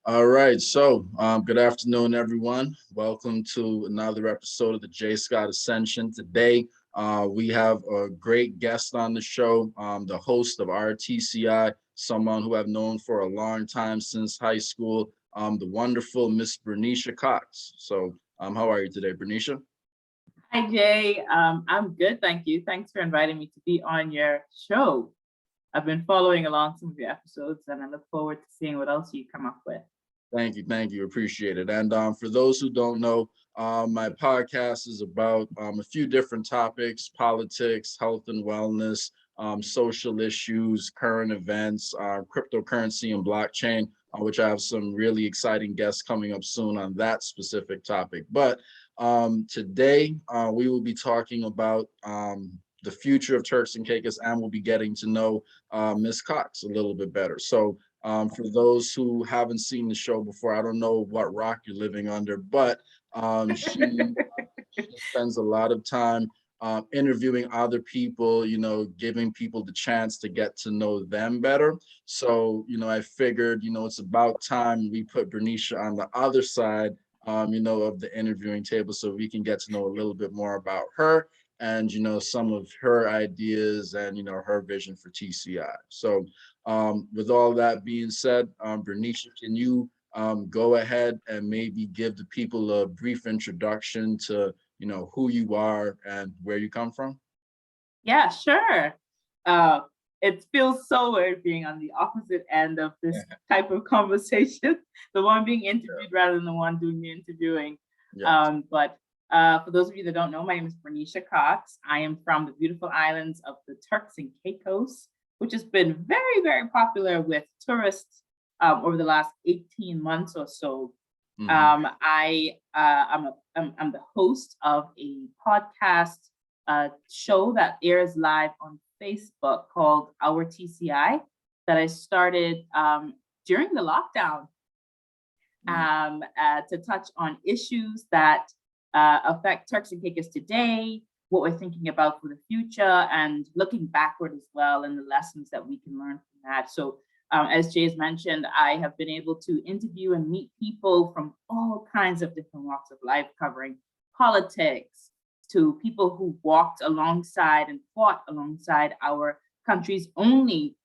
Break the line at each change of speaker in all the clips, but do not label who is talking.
All right, so good afternoon, everyone. Welcome to another episode of the J Scott Ascension. Today, we have a great guest on the show, the host of our TCI, someone who I've known for a long time since high school, the wonderful Miss Brenesha Cox. So, how are you today, Brenesha?
Hi, Jay. I'm good, thank you. Thanks for inviting me to be on your show. I've been following along some of your episodes, and I look forward to seeing what else you come up with.
Thank you, appreciate it. And for those who don't know, my podcast is about a few different topics: politics, health and wellness, social issues, current events, cryptocurrency and blockchain, which I have some really exciting guests coming up soon on that specific topic. But today we will be talking about the future of Turks and Caicos, and we'll be getting to know Ms. Cox a little bit better. So for those who haven't seen the show before, I don't know what rock you're living under, but she spends a lot of time interviewing other people, giving people the chance to get to know them better. So, I figured, it's about time we put Bernicia on the other side, of the interviewing table so we can get to know a little bit more about her and, some of her ideas and, her vision for TCI. So, with all that being said, Bernicia, can you go ahead and maybe give the people a brief introduction to, who you are and where you come from?
Yeah, sure. Uh, it feels so weird being on the opposite end of this type of conversation, the one being interviewed rather than the one doing the interviewing.
Yes.
But for those of you that don't know, my name is Brenesha Cox. I am from the beautiful islands of the Turks and Caicos, which has been very, very popular with tourists over the last 18 months or so.
Mhm.
I'm the host of a podcast show that airs live on Facebook called Our TCI that I started during the lockdown to touch on issues that affect Turks and Caicos today, what we're thinking about for the future, and looking backward as well, and the lessons that we can learn from that. So as Jay has mentioned, I have been able to interview and meet people from all kinds of different walks of life, covering politics to people who walked alongside and fought alongside our country's only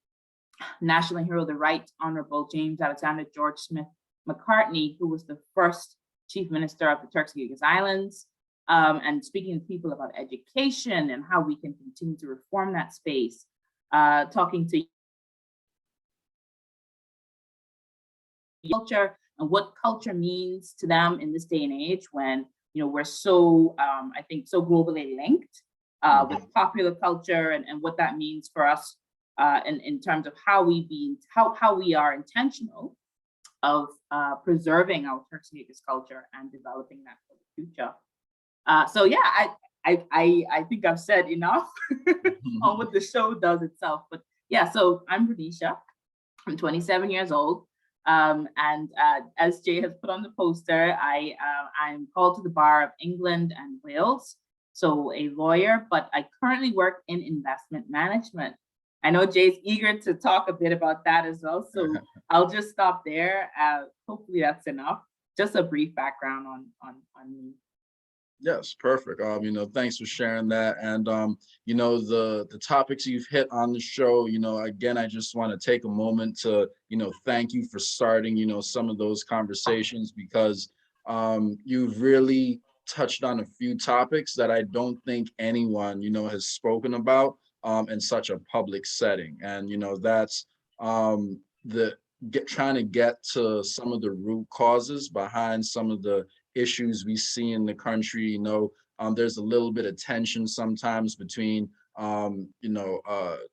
national hero, the Right Honorable James Alexander George Smith McCartney, who was the first chief minister of the Turks and Caicos Islands, and speaking to people about education and how we can continue to reform that space, talking to culture and what culture means to them in this day and age when we're so I think so globally linked with popular culture and what that means for us in terms of how we are intentional of preserving our Turks and Caicos culture and developing that for the future. So yeah, I think I've said enough on what the show does itself. But yeah, so I'm Brenesha. I'm 27 years old. And as Jay has put on the poster, I'm called to the bar of England and Wales, so a lawyer, but I currently work in investment management. I know Jay's eager to talk a bit about that as well, so I'll just stop there. Hopefully that's enough. Just a brief background on me.
Yes, perfect. Thanks for sharing that. And the topics you've hit on the show, again, I just want to take a moment to, thank you for starting, some of those conversations because you've really touched on a few topics that I don't think anyone, has spoken about in such a public setting. And, that's the trying to get to some of the root causes behind some of the issues we see in the country. There's a little bit of tension sometimes between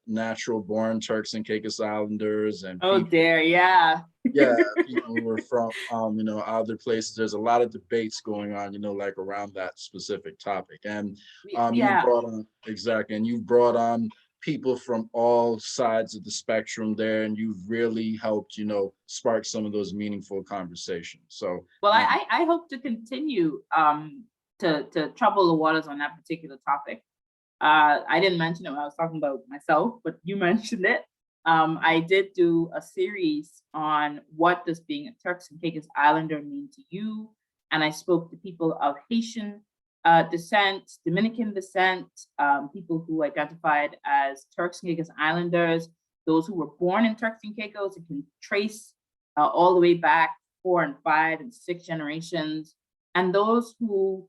natural born Turks and Caicos Islanders and
Oh
people,
dear, yeah.
yeah, people who are from other places. There's a lot of debates going on, like around that specific topic. And you
Yeah.
brought on exactly, and you brought on people from all sides of the spectrum there, and you've really helped, spark some of those meaningful conversations. So
Well, I hope to continue to trouble the waters on that particular topic. I didn't mention it when I was talking about myself, but you mentioned it. I did do a series on what does being a Turks and Caicos Islander mean to you. And I spoke to people of Haitian descent, Dominican descent, people who identified as Turks and Caicos Islanders, those who were born in Turks and Caicos and can trace all the way back 4 and 5 and 6 generations, and those who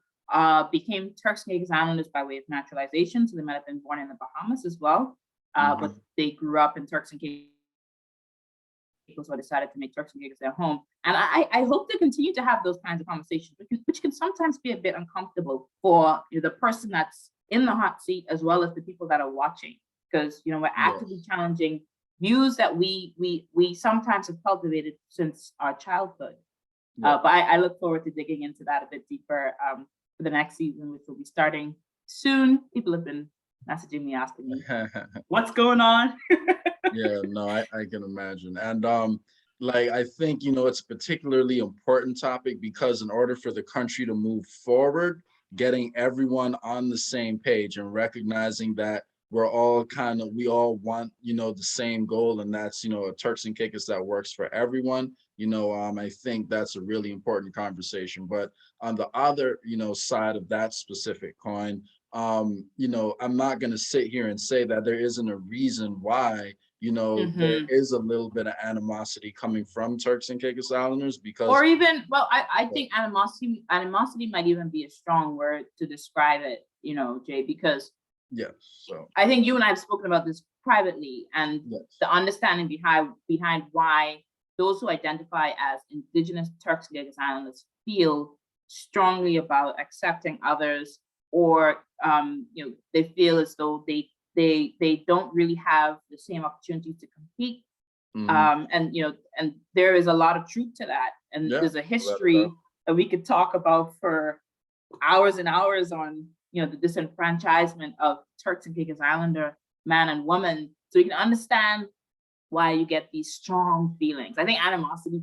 became Turks and Caicos Islanders by way of naturalization. So they might have been born in the Bahamas as well, but they grew up in Turks and Caicos, or decided to make Turks and Caicos their home. And I hope to continue to have those kinds of conversations, which can sometimes be a bit uncomfortable for the person that's in the hot seat, as well as the people that are watching, because we're actively challenging views that we sometimes have cultivated since our childhood. But I look forward to digging into that a bit deeper for the next season, which will be starting soon. People have been messaging me, asking me what's going on.
Yeah, no, I can imagine. And like, I think, it's a particularly important topic because in order for the country to move forward, getting everyone on the same page and recognizing that we all want, the same goal, and that's, a Turks and Caicos that works for everyone. I think that's a really important conversation. But on the other, side of that specific coin, I'm not going to sit here and say that there isn't a reason why, there is a little bit of animosity coming from Turks and Caicos Islanders, because,
or even, well, I think animosity might even be a strong word to describe it, Jay, because
so
I think you and I have spoken about this privately, and the understanding behind why those who identify as Indigenous Turks and Caicos Islanders feel strongly about accepting others, or they feel as though they don't really have the same opportunities to compete. And there is a lot of truth to that, and there's a history that we could talk about for hours and hours on the disenfranchisement of Turks and Caicos Islander man and woman, so you can understand why you get these strong feelings. I think animosity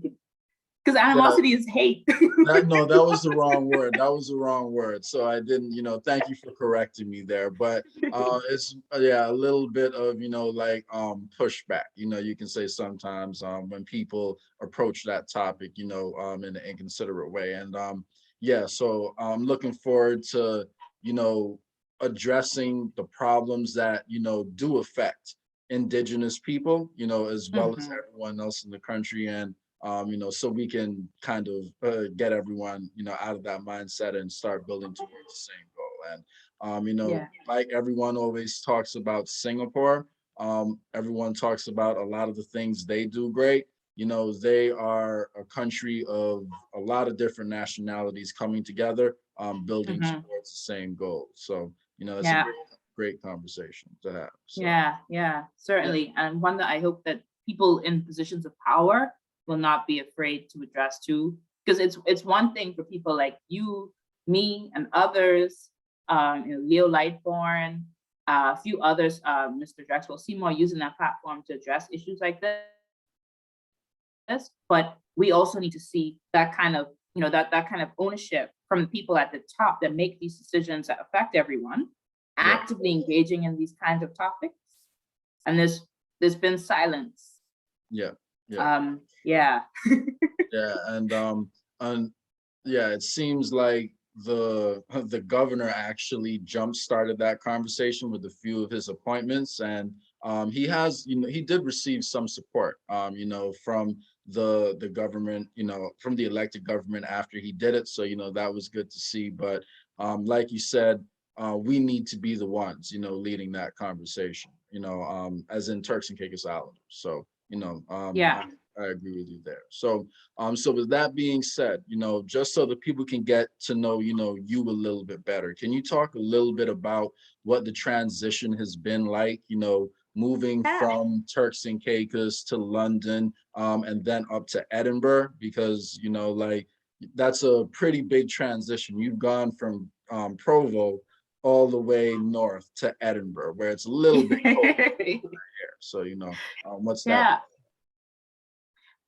because animosity is hate.
No, that was the wrong word. That was the wrong word. So I didn't, thank you for correcting me there. But it's a little bit of, like pushback. You can say sometimes when people approach that topic, in an inconsiderate way. And so I'm looking forward to, addressing the problems that, do affect Indigenous people, as well as everyone else in the country. And so we can kind of get everyone, out of that mindset and start building towards the same goal. And, like everyone always talks about Singapore, everyone talks about a lot of the things they do great. They are a country of a lot of different nationalities coming together, building towards the same goal. So, it's a great conversation to have. So.
Yeah, certainly. And one that I hope that people in positions of power will not be afraid to address too, because it's one thing for people like you, me, and others, Leo Lightborn, a few others, Mr. Drexel Seymour, using that platform to address issues like this. But we also need to see that kind of, that kind of ownership from the people at the top that make these decisions that affect everyone, actively engaging in these kinds of topics. And there's been silence. And
it seems like the governor actually jump started that conversation with a few of his appointments, and he has, he did receive some support, from the government, from the elected government after he did it. So, that was good to see. But like you said, we need to be the ones, leading that conversation, as in Turks and Caicos Islanders. So, I agree with you there. So, so with that being said, just so that people can get to know, you a little bit better, can you talk a little bit about what the transition has been like, moving from Turks and Caicos to London, and then up to Edinburgh? Because, like, that's a pretty big transition. You've gone from Provo all the way north to Edinburgh, where it's a little bit colder here. So, what's that?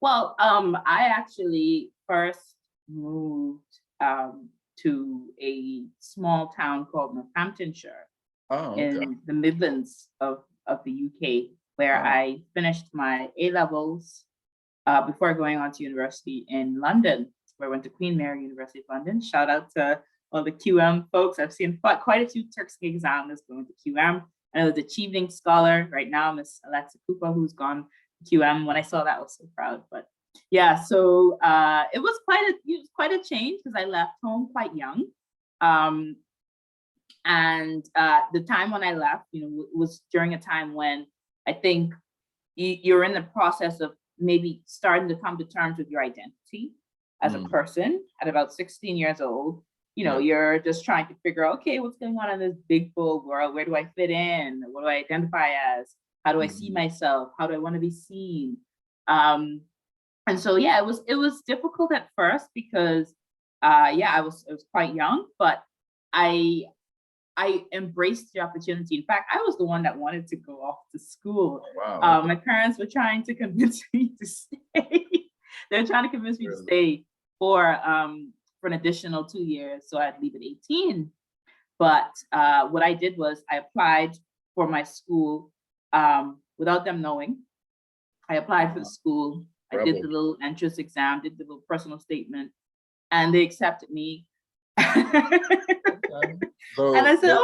Well, I actually first moved to a small town called Northamptonshire in the Midlands of the UK. where
Oh,
I finished my A-levels before going on to university in London, where I went to Queen Mary University of London. Shout out to all the QM folks. I've seen quite a few Turks and Caicos Islanders going to QM. I was Achieving Scholar right now, Miss Alexa Cooper, who's gone to QM. When I saw that, I was so proud. But yeah, so it was quite a change because I left home quite young. And the time when I left, was during a time when I think you're in the process of maybe starting to come to terms with your identity as a person at about 16 years old. You're just trying to figure out, okay, what's going on in this big full world? Where do I fit in? What do I identify as? How do I see myself? How do I want to be seen? And so, yeah, it was difficult at first because, I was quite young, but I embraced the opportunity. In fact, I was the one that wanted to go off to school.
oh, wow.
My parents were trying to convince me to stay. They were trying to convince me to stay for an additional 2 years, so I'd leave at 18. But what I did was I applied for my school without them knowing. I applied for the school. I did the little entrance exam, did the little personal statement, and they accepted me.
So
and I said,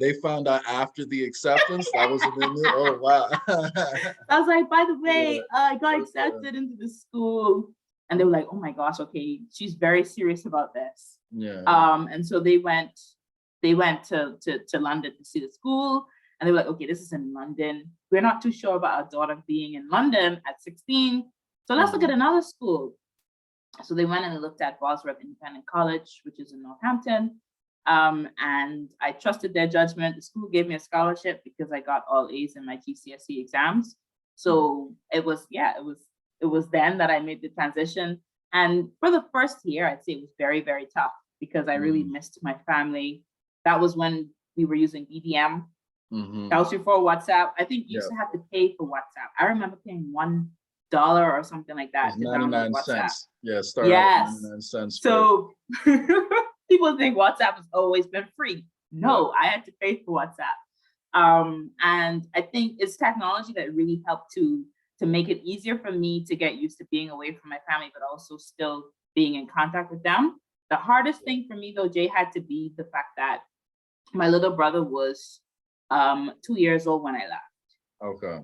they found out after the acceptance. That was in there. Oh, wow.
I was like, by the way, I got accepted into the school. And they were like, oh my gosh, okay, she's very serious about this.
Yeah.
And so they went to London to see the school. And they were like, okay, this is in London. We're not too sure about our daughter being in London at 16. So let's look at another school. So they went and looked at Bosworth Independent College, which is in Northampton. And I trusted their judgment. The school gave me a scholarship because I got all A's in my GCSE exams. So it was then that I made the transition. And for the first year, I'd say it was very, very tough because I really missed my family. That was when we were using BBM. That was before WhatsApp. I think you used to have to pay for WhatsApp. I remember paying $1 or something like that to download WhatsApp.
Cents. Yeah, start out 99 cents.
So people think WhatsApp has always been free. No, I had to pay for WhatsApp. And I think it's technology that really helped to make it easier for me to get used to being away from my family, but also still being in contact with them. The hardest thing for me, though, Jay, had to be the fact that my little brother was 2 years old when I left.
Okay.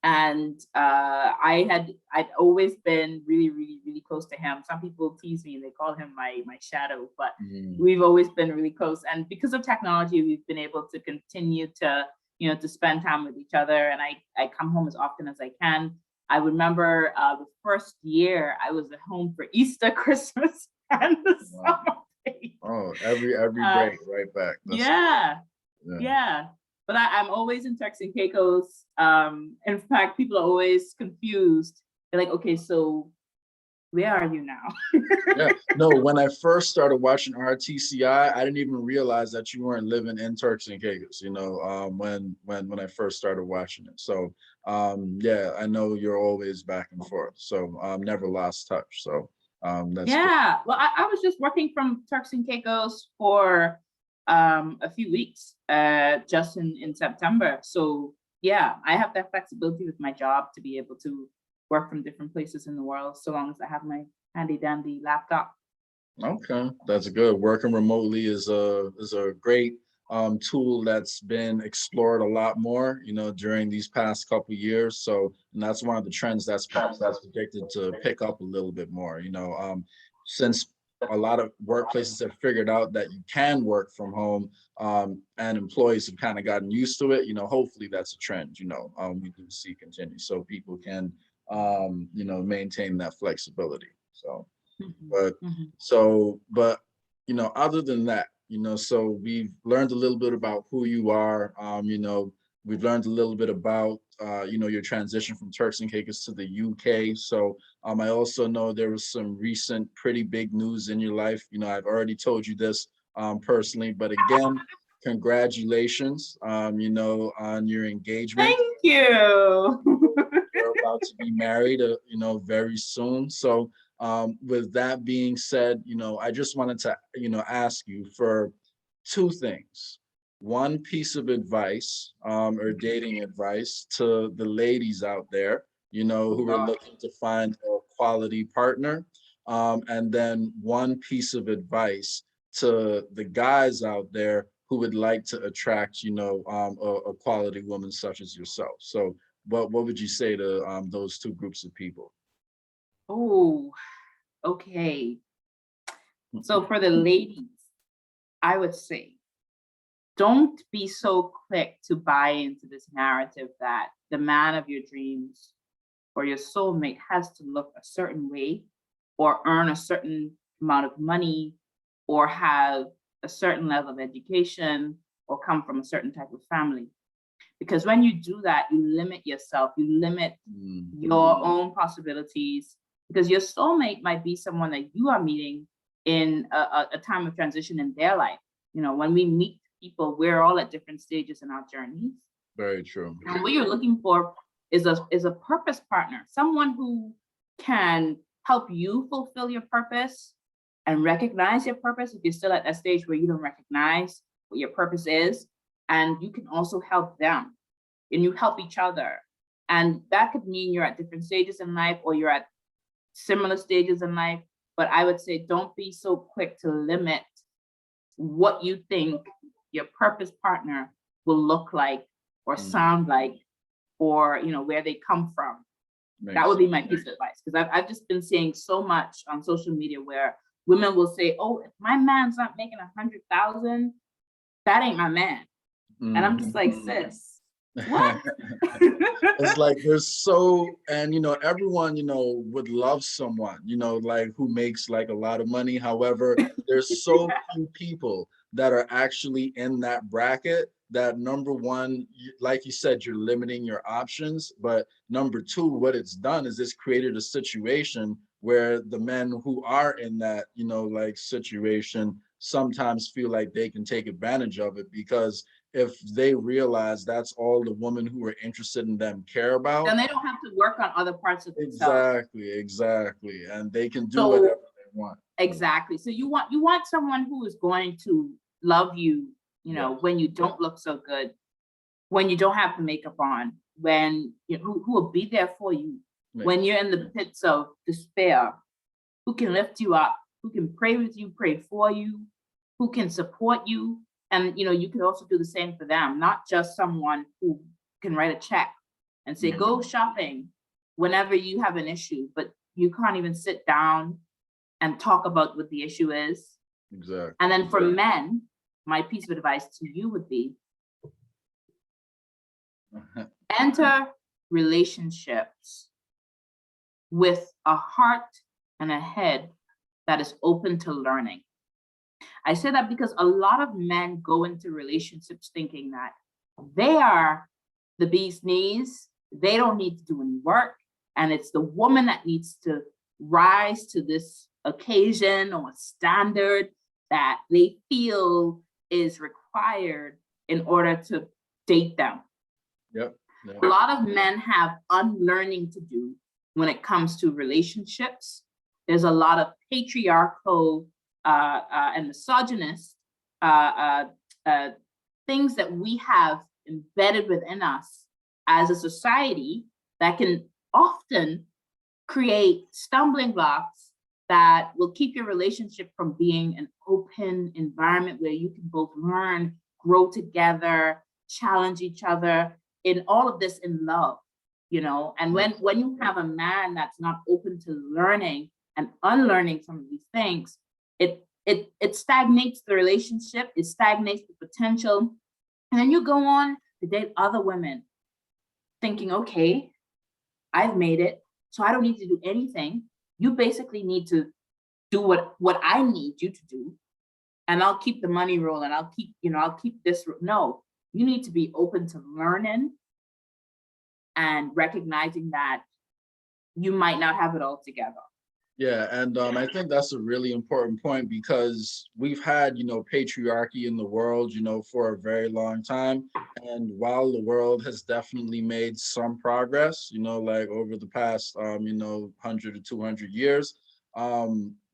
And I'd always been really, really, really close to him. Some people tease me and they call him my shadow, but we've always been really close. And because of technology, we've been able to continue to, to spend time with each other. And I come home as often as I can. I remember the first year I was at home for Easter, Christmas, and the summer break.
Oh, every break, right back.
That's yeah. But I'm always in Turks and Caicos. In fact, people are always confused. They're like, okay, so where are you now?
Yeah, no, when I first started watching RTCI, I didn't even realize that you weren't living in Turks and Caicos, when I first started watching it. So yeah, I know you're always back and forth. So never lost touch. So that's
good. Well, I was just working from Turks and Caicos for a few weeks just in September. So yeah, I have that flexibility with my job to be able to work from different places in the world, so long as I have my handy dandy laptop.
Okay, that's good. Working remotely is a great tool that's been explored a lot more, during these past couple of years. So, and that's one of the trends that's predicted to pick up a little bit more. Since a lot of workplaces have figured out that you can work from home, and employees have kind of gotten used to it. Hopefully that's a trend. We do see continue, so people can maintain that flexibility. So, but other than that, so we've learned a little bit about who you are. We've learned a little bit about your transition from Turks and Caicos to the UK. So I also know there was some recent pretty big news in your life. I've already told you this personally, but again, congratulations, on your engagement.
Thank you.
You're about to be married, very soon. So with that being said, I just wanted to, ask you for two things. one piece of advice or dating advice to the ladies out there,
Oh
who are
God.
looking to find a quality partner, and then one piece of advice to the guys out there who would like to attract, a quality woman such as yourself. So, what would you say to those two groups of people?
Oh, okay. So for the ladies, I would say, don't be so quick to buy into this narrative that the man of your dreams or your soulmate has to look a certain way or earn a certain amount of money or have a certain level of education or come from a certain type of family. Because when you do that, you limit yourself, you limit your own possibilities, because your soulmate might be someone that you are meeting in a time of transition in their life. When we meet people, we're all at different stages in our journeys.
Very true.
And what you're looking for is a purpose partner, someone who can help you fulfill your purpose and recognize your purpose if you're still at that stage where you don't recognize what your purpose is. And you can also help them and you help each other. And that could mean you're at different stages in life or you're at similar stages in life. But I would say don't be so quick to limit what you think your purpose partner will look like or sound like, or where they come from. That would be my piece of advice, because I've just been seeing so much on social media where women will say, "Oh, if my man's not making 100,000, that ain't my man." And I'm just like, sis, what?
It's like and everyone would love someone like who makes like a lot of money. However, there's so few people that are actually in that bracket. That number one, like you said, you're limiting your options, but number two, what it's done is it's created a situation where the men who are in that like situation sometimes feel like they can take advantage of it, because if they realize that's all the women who are interested in them care about,
then they don't have to work on other parts of themselves.
exactly, and they can do
So
whatever they want.
exactly. So you want someone who is going to love you, when you don't look so good, when you don't have the makeup on, when who will be there for you when you're in the pits of despair, who can lift you up, who can pray with you, pray for you, who can support you. And you can also do the same for them, not just someone who can write a check and say, go shopping whenever you have an issue, but you can't even sit down and talk about what the issue is.
Exactly.
And then for men, my piece of advice to you would be enter relationships with a heart and a head that is open to learning. I say that because a lot of men go into relationships thinking that they are the bee's knees, they don't need to do any work, and it's the woman that needs to rise to this occasion or standard that they feel is required in order to date them.
Yep.
A lot of men have unlearning to do when it comes to relationships. There's a lot of patriarchal and misogynist things that we have embedded within us as a society that can often create stumbling blocks that will keep your relationship from being an open environment where you can both learn, grow together, challenge each other, in all of this in love, and when you have a man that's not open to learning and unlearning some of these things, it stagnates the relationship, it stagnates the potential. And then you go on to date other women thinking, okay, I've made it, so I don't need to do anything. You basically need to do what I need you to do, and I'll keep the money rolling. I'll keep this. No, you need to be open to learning and recognizing that you might not have it all together.
Yeah, and I think that's a really important point, because we've had, patriarchy in the world, for a very long time. And while the world has definitely made some progress, like over the past, 100 to 200 years,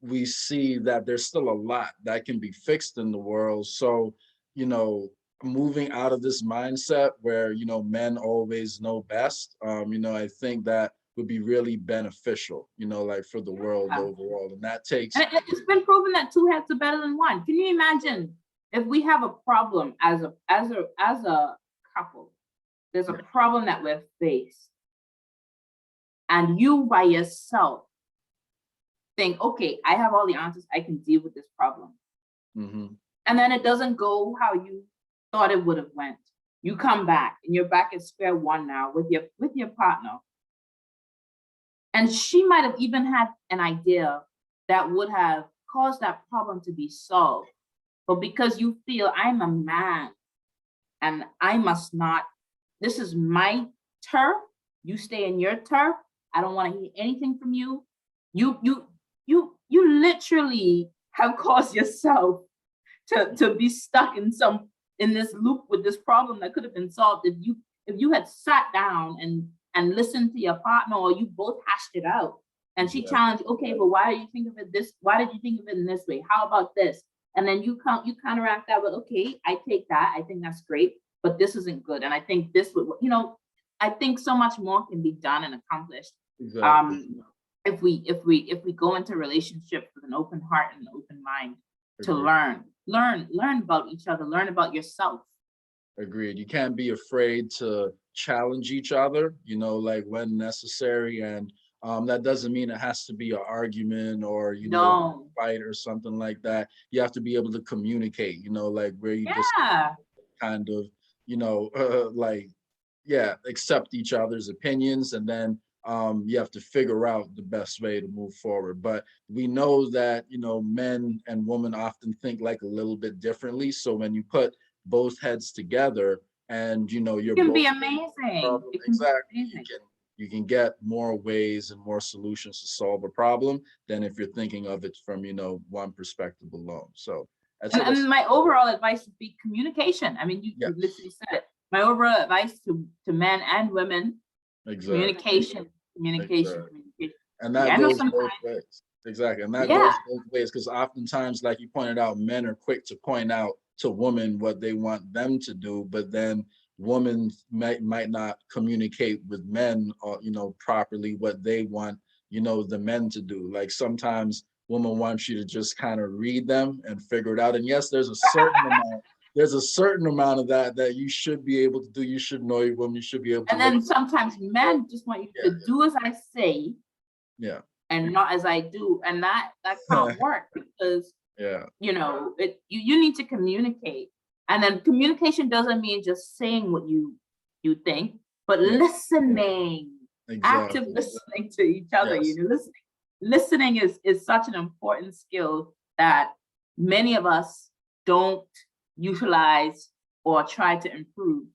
we see that there's still a lot that can be fixed in the world. So, moving out of this mindset where, you know, men always know best, you know, I think that would be really beneficial, you know, like for the world
Yeah.
overall. And that takes,
And it's been proven that two heads are better than one. Can you imagine if we have a problem as a couple, there's a problem that we're faced, and you by yourself think, okay, I have all the answers, I can deal with this problem.
Mhm.
And then it doesn't go how you thought it would have went. You come back and you're back at square one now with your partner. And she might have even had an idea that would have caused that problem to be solved. But because you feel I'm a man and I must not, this is my turf, you stay in your turf, I don't want to hear anything from you. You literally have caused yourself to be stuck in this loop with this problem that could have been solved if you had sat down and listened to your partner, or you both hashed it out. And she challenged, okay, but why do you think of it this? Why did you think of it in this way? How about this? And then you counteract that with, okay, I take that. I think that's great, but this isn't good. And I think this would, you know, I think so much more can be done and accomplished.
Exactly.
If we go into relationships with an open heart and an open mind to learn about each other, learn about yourself.
Agreed. You can't be afraid to challenge each other, you know, like when necessary. And that doesn't mean it has to be an argument or, you know,
No.
a fight or something like that. You have to be able to communicate, you know, like where you just
Yeah.
kind of, you know, like, yeah, accept each other's opinions. And then you have to figure out the best way to move forward. But we know that, you know, men and women often think like a little bit differently. So when you put both heads together and, you know, you're
It can
both
be amazing.
problem,
It can be
exactly,
amazing.
you can get more ways and more solutions to solve a problem than if you're thinking of it from, you know, one perspective alone. So that's it.
And my overall advice would be communication. I mean, you
Yes,
literally said it. My overall advice to men and women,
exactly,
communication, communication,
exactly.
communication.
And
Yeah,
that
I know
goes
sometimes.
both ways. Exactly. And that
Yeah.
goes both ways because oftentimes, like you pointed out, men are quick to point out to women what they want them to do, but then women might not communicate with men or, you know, properly what they want, you know, the men to do. Like sometimes women want you to just kind of read them and figure it out. And yes, there's a certain amount of that you should be able to do. You should know your woman, you should be able to
And
look.
then sometimes men just want you
Yeah,
to do as I say
yeah.
and not as I do. And that can't work because,
Yeah,
you know, you need to communicate. And then communication doesn't mean just saying what you think, but
yeah,
listening, active
exactly.
listening to each other.
Yes,
You know, listening is such an important skill that many of us don't utilize or try to improve.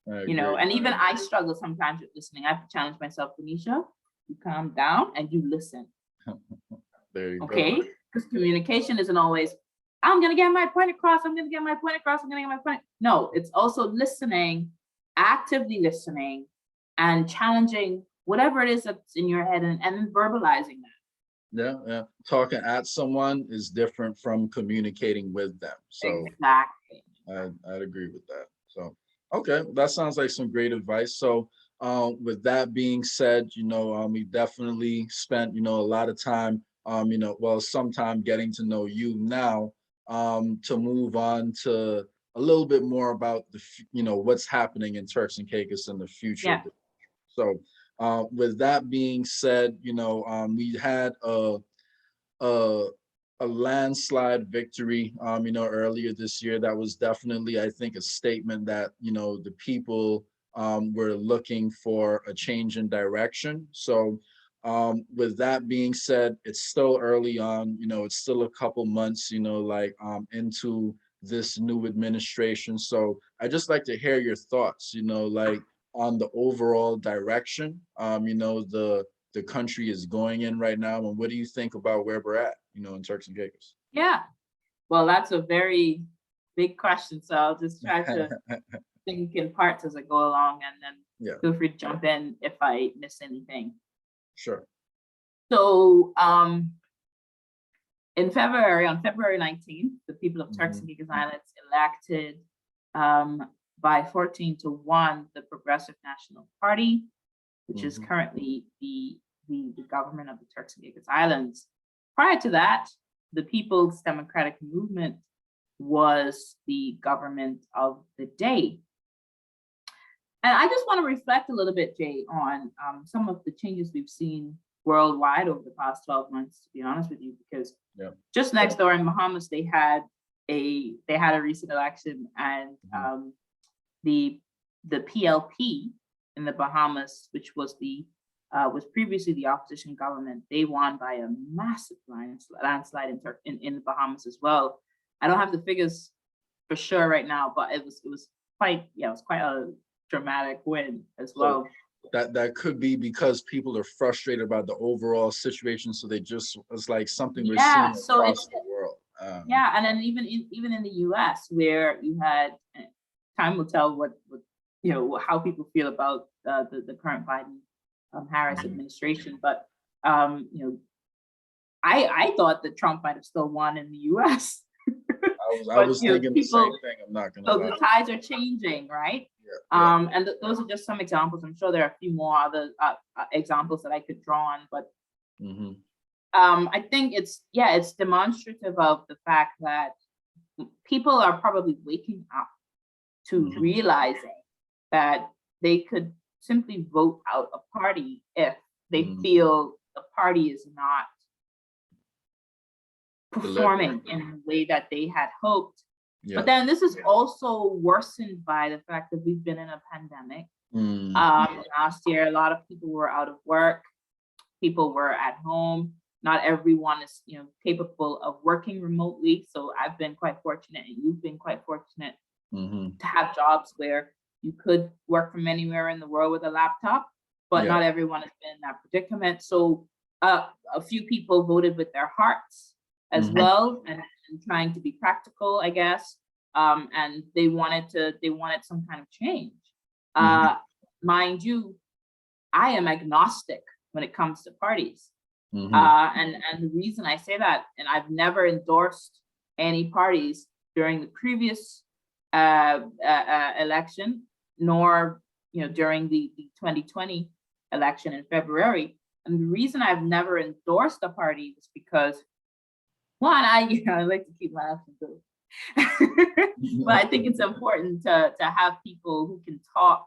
I
You know,
agree.
and even I struggle sometimes with listening. I have to challenge myself, Brenesha, you calm down and you listen.
There you go.
Okay, because communication isn't always, I'm gonna get my point across, I'm gonna get my point across, I'm gonna get my point. No, it's also listening, actively listening, and challenging whatever it is that's in your head and then verbalizing that.
Yeah, yeah. Talking at someone is different from communicating with them. So
Exactly.
I'd agree with that. So, okay, that sounds like some great advice. So, with that being said, you know, we definitely spent, you know, a lot of time, you know, well, some time getting to know you now, to move on to a little bit more about you know, what's happening in Turks and Caicos in the future
Yeah.
of the. So, with that being said, you know, we had a a landslide victory, you know, earlier this year. That was definitely, I think, a statement that, you know, the people were looking for a change in direction. So with that being said, it's still early on, you know, it's still a couple months, you know, like into this new administration. So I just like to hear your thoughts, you know, like on the overall direction, you know, the country is going in right now, and what do you think about where we're at, you know, in Turks and Caicos?
Yeah. Well, that's a very big question. So I'll just try to think in parts as I go along, and then
Yeah,
feel free to jump in if I miss anything.
sure.
So in February, on February 19th, the people of Turks
Hmm.
and Caicos Islands elected by 14-1 the Progressive National Party, which is
Mhm.
currently the government of the Turks and Caicos Islands. Prior to that, the People's Democratic Movement was the government of the day. And I just want to reflect a little bit, Jay, on some of the changes we've seen worldwide over the past 12 months, to be honest with you, because
Yeah.
just next door in Bahamas, they had a recent election, and the PLP in the Bahamas, which was previously the opposition government, they won by a massive landslide in the Bahamas as well. I don't have the figures for sure right now, but it was quite a dramatic win as well.
So that could be because people are frustrated about the overall situation, so it's like something we're seeing across the world.
Yeah, and then even in the U.S., where you had, time will tell what how people feel about the current Biden Harris administration, but I thought that Trump might have still won in the U.S.
I was thinking the same thing. I'm not gonna lie.
The tides are changing, right?
Yeah.
And those are just some examples. I'm sure there are a few more other examples that I could draw on, but I think it's demonstrative of the fact that people are probably waking up to realizing that they could simply vote out a party if they feel the party is not performing in the way that they had hoped. Yeah. But then this is also worsened by the fact that we've been in a pandemic. Last year, a lot of people were out of work. People were at home. Not everyone is, capable of working remotely. So I've been quite fortunate, and you've been quite fortunate to have jobs where you could work from anywhere in the world with a laptop, but not everyone has been in that predicament. So a few people voted with their hearts as well, and trying to be practical, I guess. And they wanted some kind of change. Mind you, I am agnostic when it comes to parties. And the reason I say that, and I've never endorsed any parties during the previous election, nor during the 2020 election in February. And the reason I've never endorsed a party is because, one, I like to keep my options open. But I think it's important to have people who can talk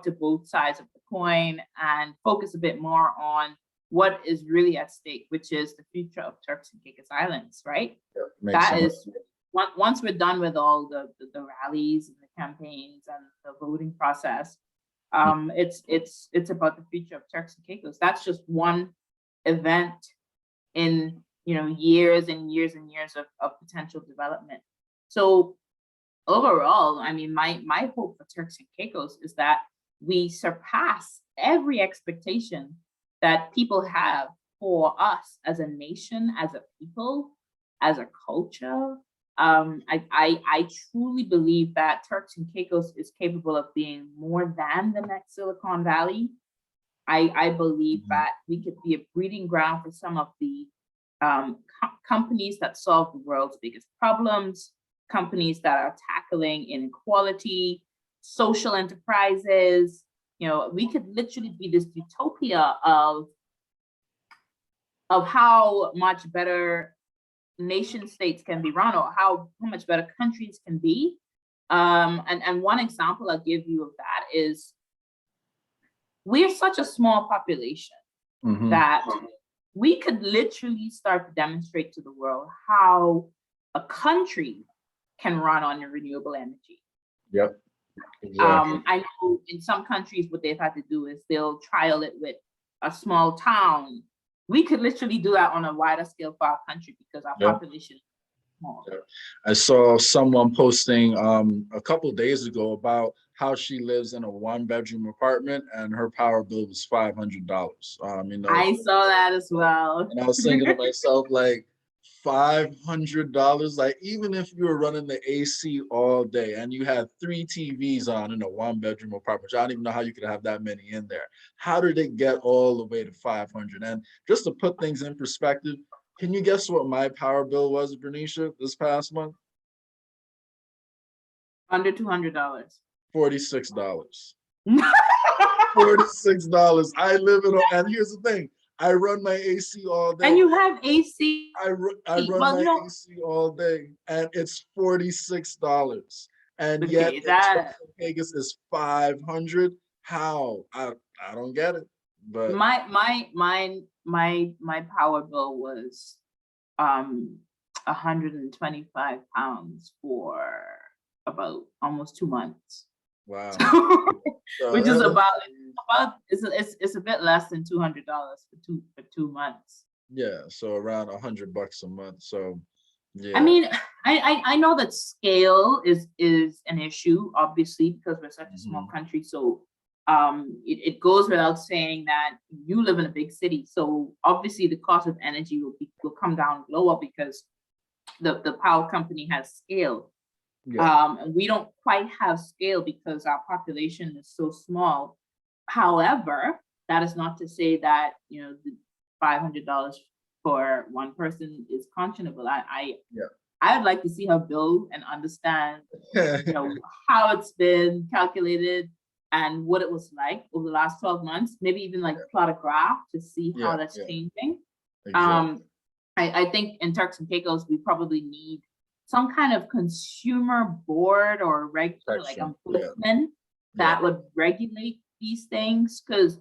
to both sides of the coin and focus a bit more on what is really at stake, which is the future of Turks and Caicos Islands, right? That is, once we're done with all the rallies and the campaigns and the voting process, it's about the future of Turks and Caicos. That's just one event in years and years and years of potential development. So overall, I mean, my hope for Turks and Caicos is that we surpass every expectation that people have for us as a nation, as a people, as a culture. I truly believe that Turks and Caicos is capable of being more than the next Silicon Valley. I believe that we could be a breeding ground for some of the companies that solve the world's biggest problems, companies that are tackling inequality, social enterprises. We could literally be this utopia of how much better nation states can be run, or how much better countries can be. And one example I'll give you of that is we're such a small population that we could literally start to demonstrate to the world how a country can run on renewable energy.
Yep. Exactly.
I know in some countries what they've had to do is they'll trial it with a small town. We could literally do that on a wider scale for our country because our population is small.
I saw someone posting a couple of days ago about how she lives in a 1-bedroom apartment and her power bill was $500.
I saw that as well.
And I was thinking to myself, like, $500, like, even if you were running the AC all day and you had 3 TVs on in a 1-bedroom apartment, which I don't even know how you could have that many in there. How did it get all the way to 500? And just to put things in perspective, can you guess what my power bill was, Brenesha, this past month?
Under $200.
$46. $46. I live in, and here's the thing. I run my AC all day.
And you have AC.
I run
Well,
my
you know,
AC all day, and it's $46. And
okay,
yet in
that
Turks and Caicos is 500. How? I don't get it. But
my power bill was 125 pounds for about almost 2 months.
wow.
Which is about it's a bit less than $200 for 2 months.
Yeah, so around $100 a month. So yeah.
I mean, I know that scale is an issue, obviously, because we're such a small country. So it goes without saying that you live in a big city. So obviously the cost of energy will come down lower because the power company has scale.
Yeah.
And we don't quite have scale because our population is so small. However, that is not to say that, you know, the $500 for one person is conscionable. I would like to see her bill and understand, you know, how it's been calculated and what it was like over the last 12 months. Maybe even like plot a graph to see how that's changing.
Exactly.
I think in Turks and Caicos we probably need some kind of consumer board or regular like ombudsman that would regulate these things, because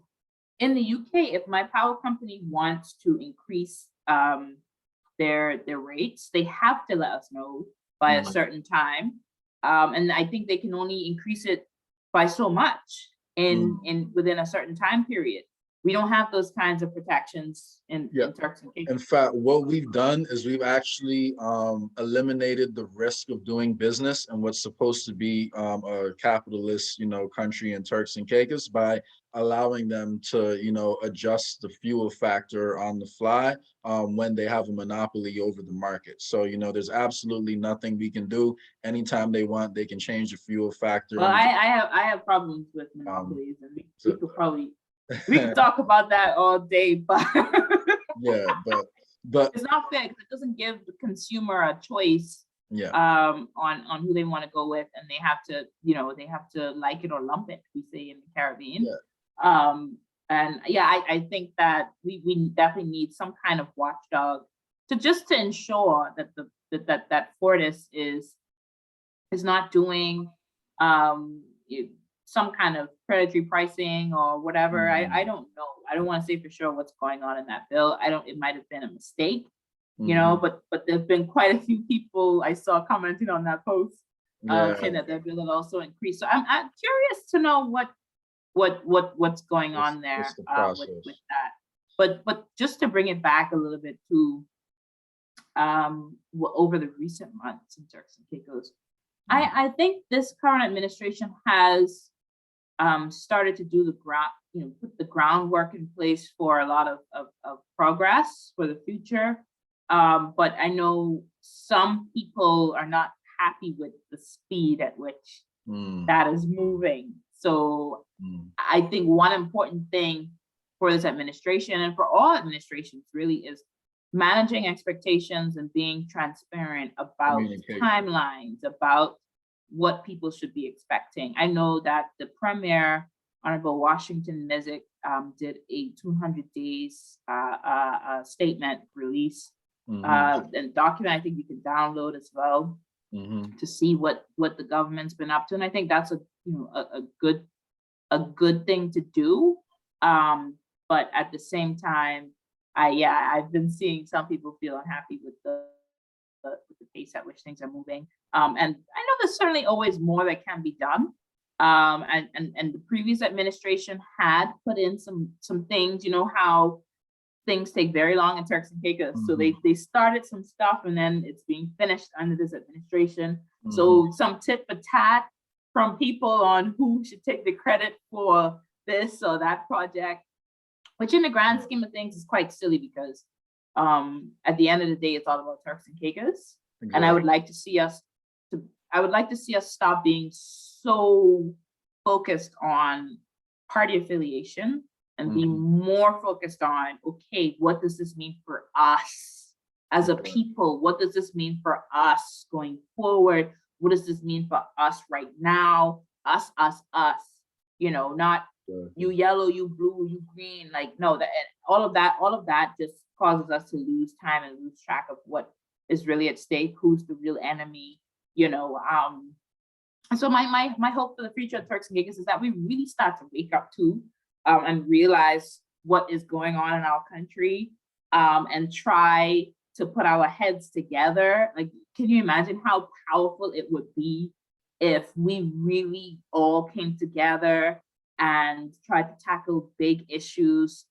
in the UK, if my power company wants to increase their rates, they have to let us know by a certain time, and I think they can only increase it by so much in within a certain time period. We don't have those kinds of protections in Turks and Caicos.
In fact, what we've done is we've actually eliminated the risk of doing business in what's supposed to be a capitalist, you know, country in Turks and Caicos by allowing them to, you know, adjust the fuel factor on the fly when they have a monopoly over the market. So, you know, there's absolutely nothing we can do. Anytime they want, they can change the fuel factor.
Well, I have problems with monopolies, and we could probably we could talk about that all day, but
yeah, but
it's not fair because it doesn't give the consumer a choice on who they want to go with, and they have to, you know, they have to like it or lump it, we say in the Caribbean. And I think that we definitely need some kind of watchdog to ensure that that Fortis is not doing some kind of predatory pricing or whatever. I don't know. I don't want to say for sure what's going on in that bill. It might have been a mistake, you know, but there've been quite a few people I saw commenting on that post saying that their bill had also increased. So I'm curious to know what's going on there with that. But just to bring it back a little bit to over the recent months in Turks and Caicos, I think this current administration has started to do put the groundwork in place for a lot of progress for the future. But I know some people are not happy with the speed at which that is moving. So I think one important thing for this administration and for all administrations really is managing expectations and being transparent about timelines, about what people should be expecting. I know that the Premier, Honorable Washington Nizick, did a 200 days statement release and document. I think you can download as well to see what the government's been up to, and I think that's a good thing to do. But at the same time, I've been seeing some people feel unhappy with the pace at which things are moving. And I know there's certainly always more that can be done. And the previous administration had put in some things, you know, how things take very long in Turks and Caicos. So they started some stuff and then it's being finished under this administration. So some tit for tat from people on who should take the credit for this or that project, which in the grand scheme of things is quite silly because at the end of the day, it's all about Turks and Caicos. Exactly. And I would like to see us stop being so focused on party affiliation and be more focused on, okay, what does this mean for us as a people? What does this mean for us going forward? what does this mean for us right now? Us, not you yellow, you blue, you green. Like, no, that all of that just causes us to lose time and lose track of what is really at stake, who's the real enemy, and so my hope for the future of Turks and Caicos is that we really start to wake up to and realize what is going on in our country, and try to put our heads together. Like, can you imagine how powerful it would be if we really all came together and tried to tackle big issues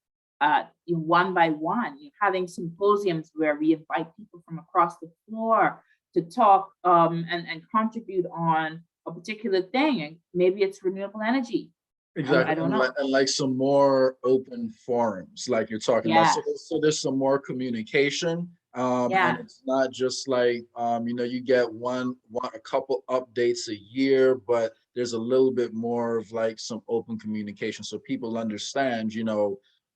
one by one, having symposiums where we invite people from across the floor to talk and contribute on a particular thing. And maybe it's renewable energy.
Exactly.
I don't know.
And like some more open forums, like you're talking about.
Yeah.
So there's some more communication.
Yeah.
And it's not just like, you get a couple updates a year, but there's a little bit more of like some open communication so people understand,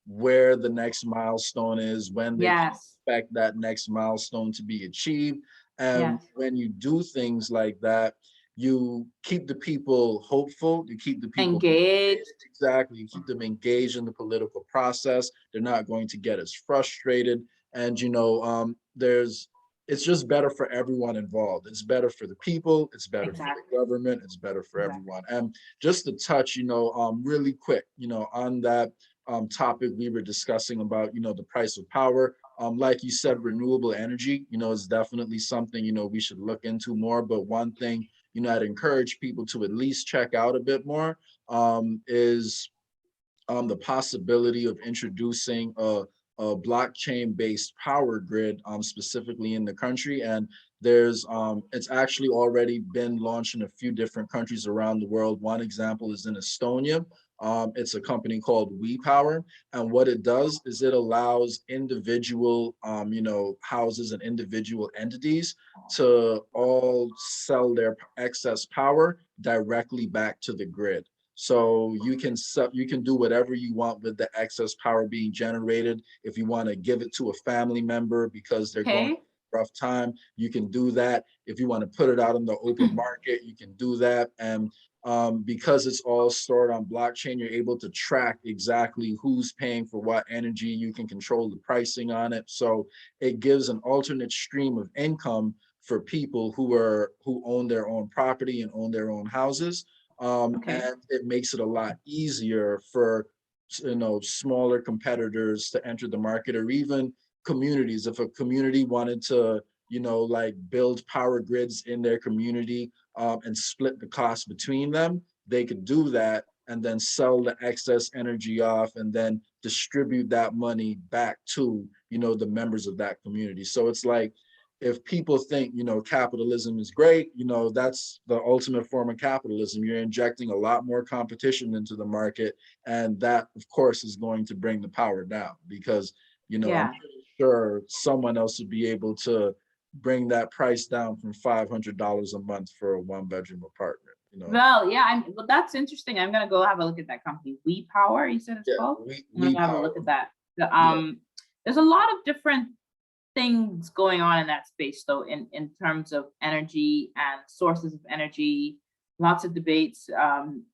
where the next milestone is, when they can
Yes.
expect that next milestone to be achieved. And
Yes.
when you do things like that, you keep the people hopeful, you keep the people
Engaged.
exactly, you keep them engaged in the political process. They're not going to get as frustrated. And it's just better for everyone involved. It's better for the people, it's better for the government, it's better for everyone. And just to touch, really quick, on that topic we were discussing about, the price of power. Like you said, renewable energy, is definitely something, we should look into more. But one thing, I'd encourage people to at least check out a bit more, is the possibility of introducing a blockchain-based power grid, specifically in the country. And it's actually already been launched in a few different countries around the world. One example is in Estonia. It's a company called WePower, and what it does is it allows individual, houses and individual entities to all sell their excess power directly back to the grid. So you can do whatever you want with the excess power being generated. If you want to give it to a family member because they're going through a rough time, you can do that. If you want to put it out in the open market, you can do that. And because it's all stored on blockchain, you're able to track exactly who's paying for what energy. You can control the pricing on it. So it gives an alternate stream of income for people who own their own property and own their own houses. And it makes it a lot easier for smaller competitors to enter the market, or even communities. If a community wanted to like build power grids in their community, and split the cost between them, they could do that and then sell the excess energy off and then distribute that money back to the members of that community. So it's like, if people think capitalism is great, that's the ultimate form of capitalism. You're injecting a lot more competition into the market, and that of course is going to bring the power down, because I'm pretty sure someone else would be able to bring that price down from $500 a month for a one-bedroom apartment.
Well, yeah, well, that's interesting. I'm gonna go have a look at that company. WePower, you said it's called? I'm gonna have a look at that. There's a lot of different things going on in that space, though, in terms of energy and sources of energy. Lots of debates on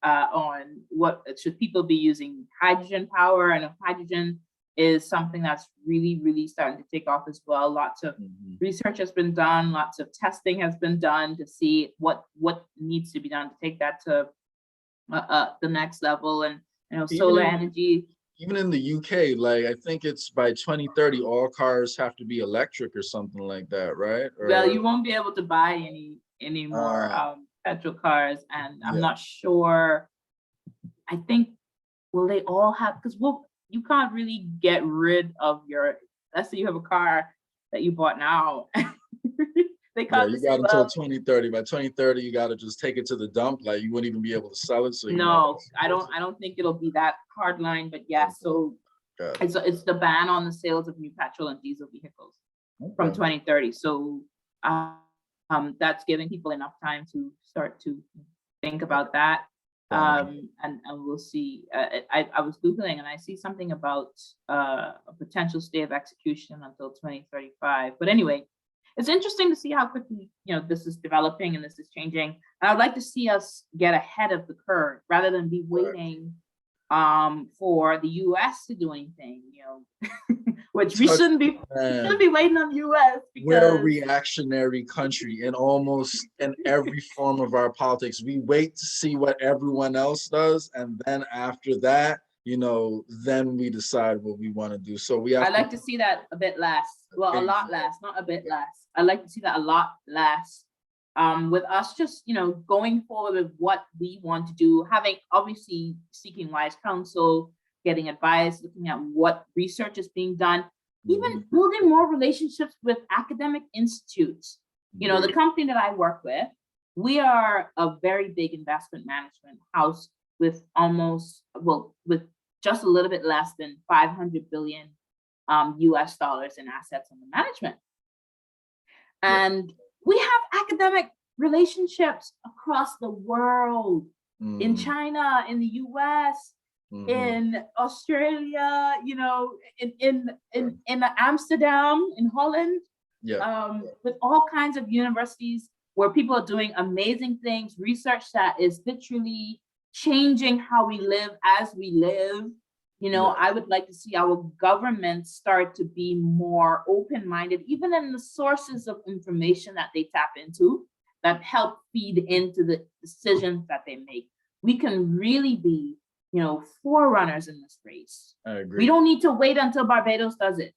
what should people be using hydrogen power, and if hydrogen is something that's really starting to take off as well. Lots of research has been done, lots of testing has been done to see what needs to be done to take that to the next level. And solar energy.
Even in the UK, like I think it's by 2030, all cars have to be electric or something like that, right?
Well, you won't be able to buy any more petrol cars, and I'm not sure. I think, will they all have, because you can't really get rid of let's say you have a car that you bought now. They can't
you got until 2030. By 2030, you got to just take it to the dump. Like you wouldn't even be able to sell it. So
no, I don't think it'll be that hard line, but yeah. So it's the ban on the sales of new petrol and diesel vehicles from 2030. So that's giving people enough time to start to think about that. And we'll see. I was Googling and I see something about a potential stay of execution until 2035. But anyway, It's interesting to see how quickly, this is developing and this is changing. And I'd like to see us get ahead of the curve rather than be waiting for the US to do anything, which we shouldn't be waiting on the US because
we're a reactionary country in almost in every form of our politics. We wait to see what everyone else does, and then after that, then we decide what we want to do. So we have
I like to see that a bit less. Well, a lot less, not a bit less. I like to see that a lot less. With us just, going forward with what we want to do, having obviously seeking wise counsel, getting advice, looking at what research is being done, even building more relationships with academic institutes. The company that I work with, we are a very big investment management house with with just a little bit less than 500 billion US dollars in assets under management. And we have academic relationships across the world, in China, in the US, in Australia, in Amsterdam, in Holland, with all kinds of universities where people are doing amazing things, research that is literally changing how we live as we live. I would like to see our government start to be more open-minded, even in the sources of information that they tap into that help feed into the decisions that they make. We can really be, forerunners in this race.
I agree.
We don't need to wait until Barbados does it.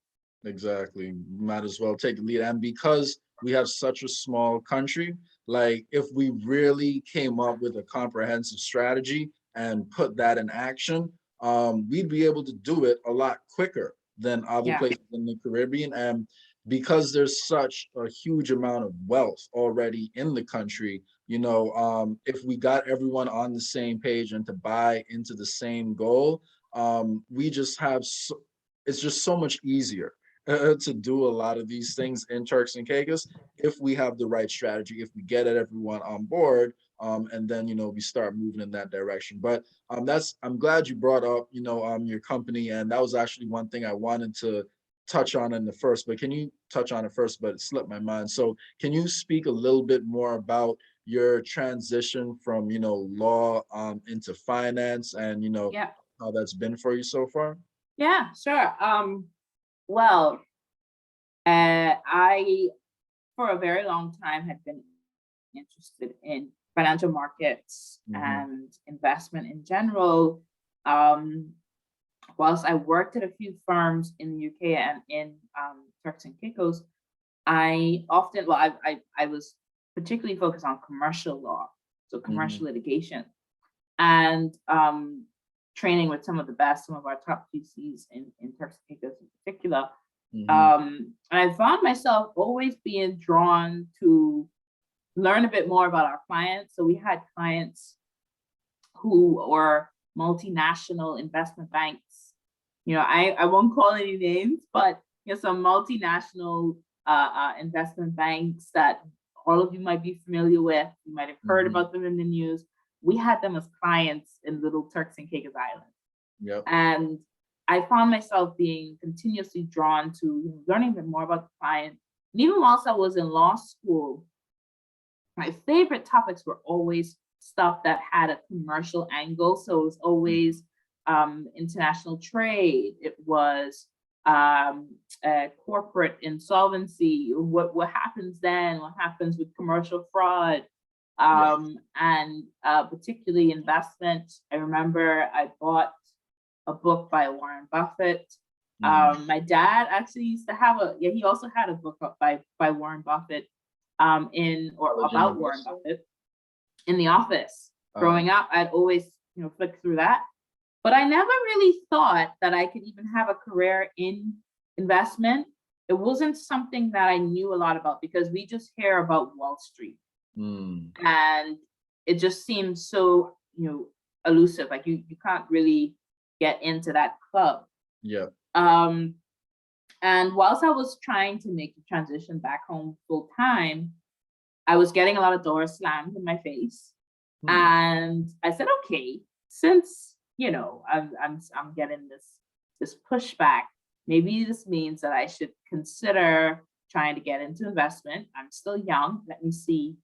Exactly. Might as well take the lead. And because we have such a small country, like if we really came up with a comprehensive strategy and put that in action, we'd be able to do it a lot quicker than other places in the Caribbean. And because there's such a huge amount of wealth already in the country, if we got everyone on the same page and to buy into the same goal, we just have, it's just so much easier to do a lot of these things in Turks and Caicos if we have the right strategy, if we get everyone on board, and then we start moving in that direction. But I'm glad you brought up your company, and that was actually one thing I wanted to touch on in the first, but can you touch on it first, but it slipped my mind. So can you speak a little bit more about your transition from law into finance, and how that's been for you so far?
Yeah, sure. Well, I, for a very long time, had been interested in financial markets and investment in general. Whilst I worked at a few firms in the UK and in Turks and Caicos, I often, I was particularly focused on commercial law, so commercial litigation, and training with some of our top GCs in Turks and Caicos in particular. I found myself always being drawn to learn a bit more about our clients. So we had clients who were multinational investment banks. I won't call any names, but some multinational investment banks that all of you might be familiar with. You might have heard about them in the news. We had them as clients in little Turks and Caicos Island. And I found myself being continuously drawn to learning a bit more about the client. And even whilst I was in law school, my favorite topics were always stuff that had a commercial angle. So it was always international trade. It was corporate insolvency. What happens then? What happens with commercial fraud? And particularly investment. I remember I bought a book by Warren Buffett. My dad actually used to have he also had a book by Warren Buffett about Warren Buffett in the office. Growing up, I'd always flick through that. But I never really thought that I could even have a career in investment. It wasn't something that I knew a lot about because we just hear about Wall Street. And it just seems so, elusive. Like you can't really get into that club. And whilst I was trying to make the transition back home full time, I was getting a lot of doors slammed in my face. And I said, okay, since I'm getting this pushback, maybe this means that I should consider trying to get into investment. I'm still young. Let me see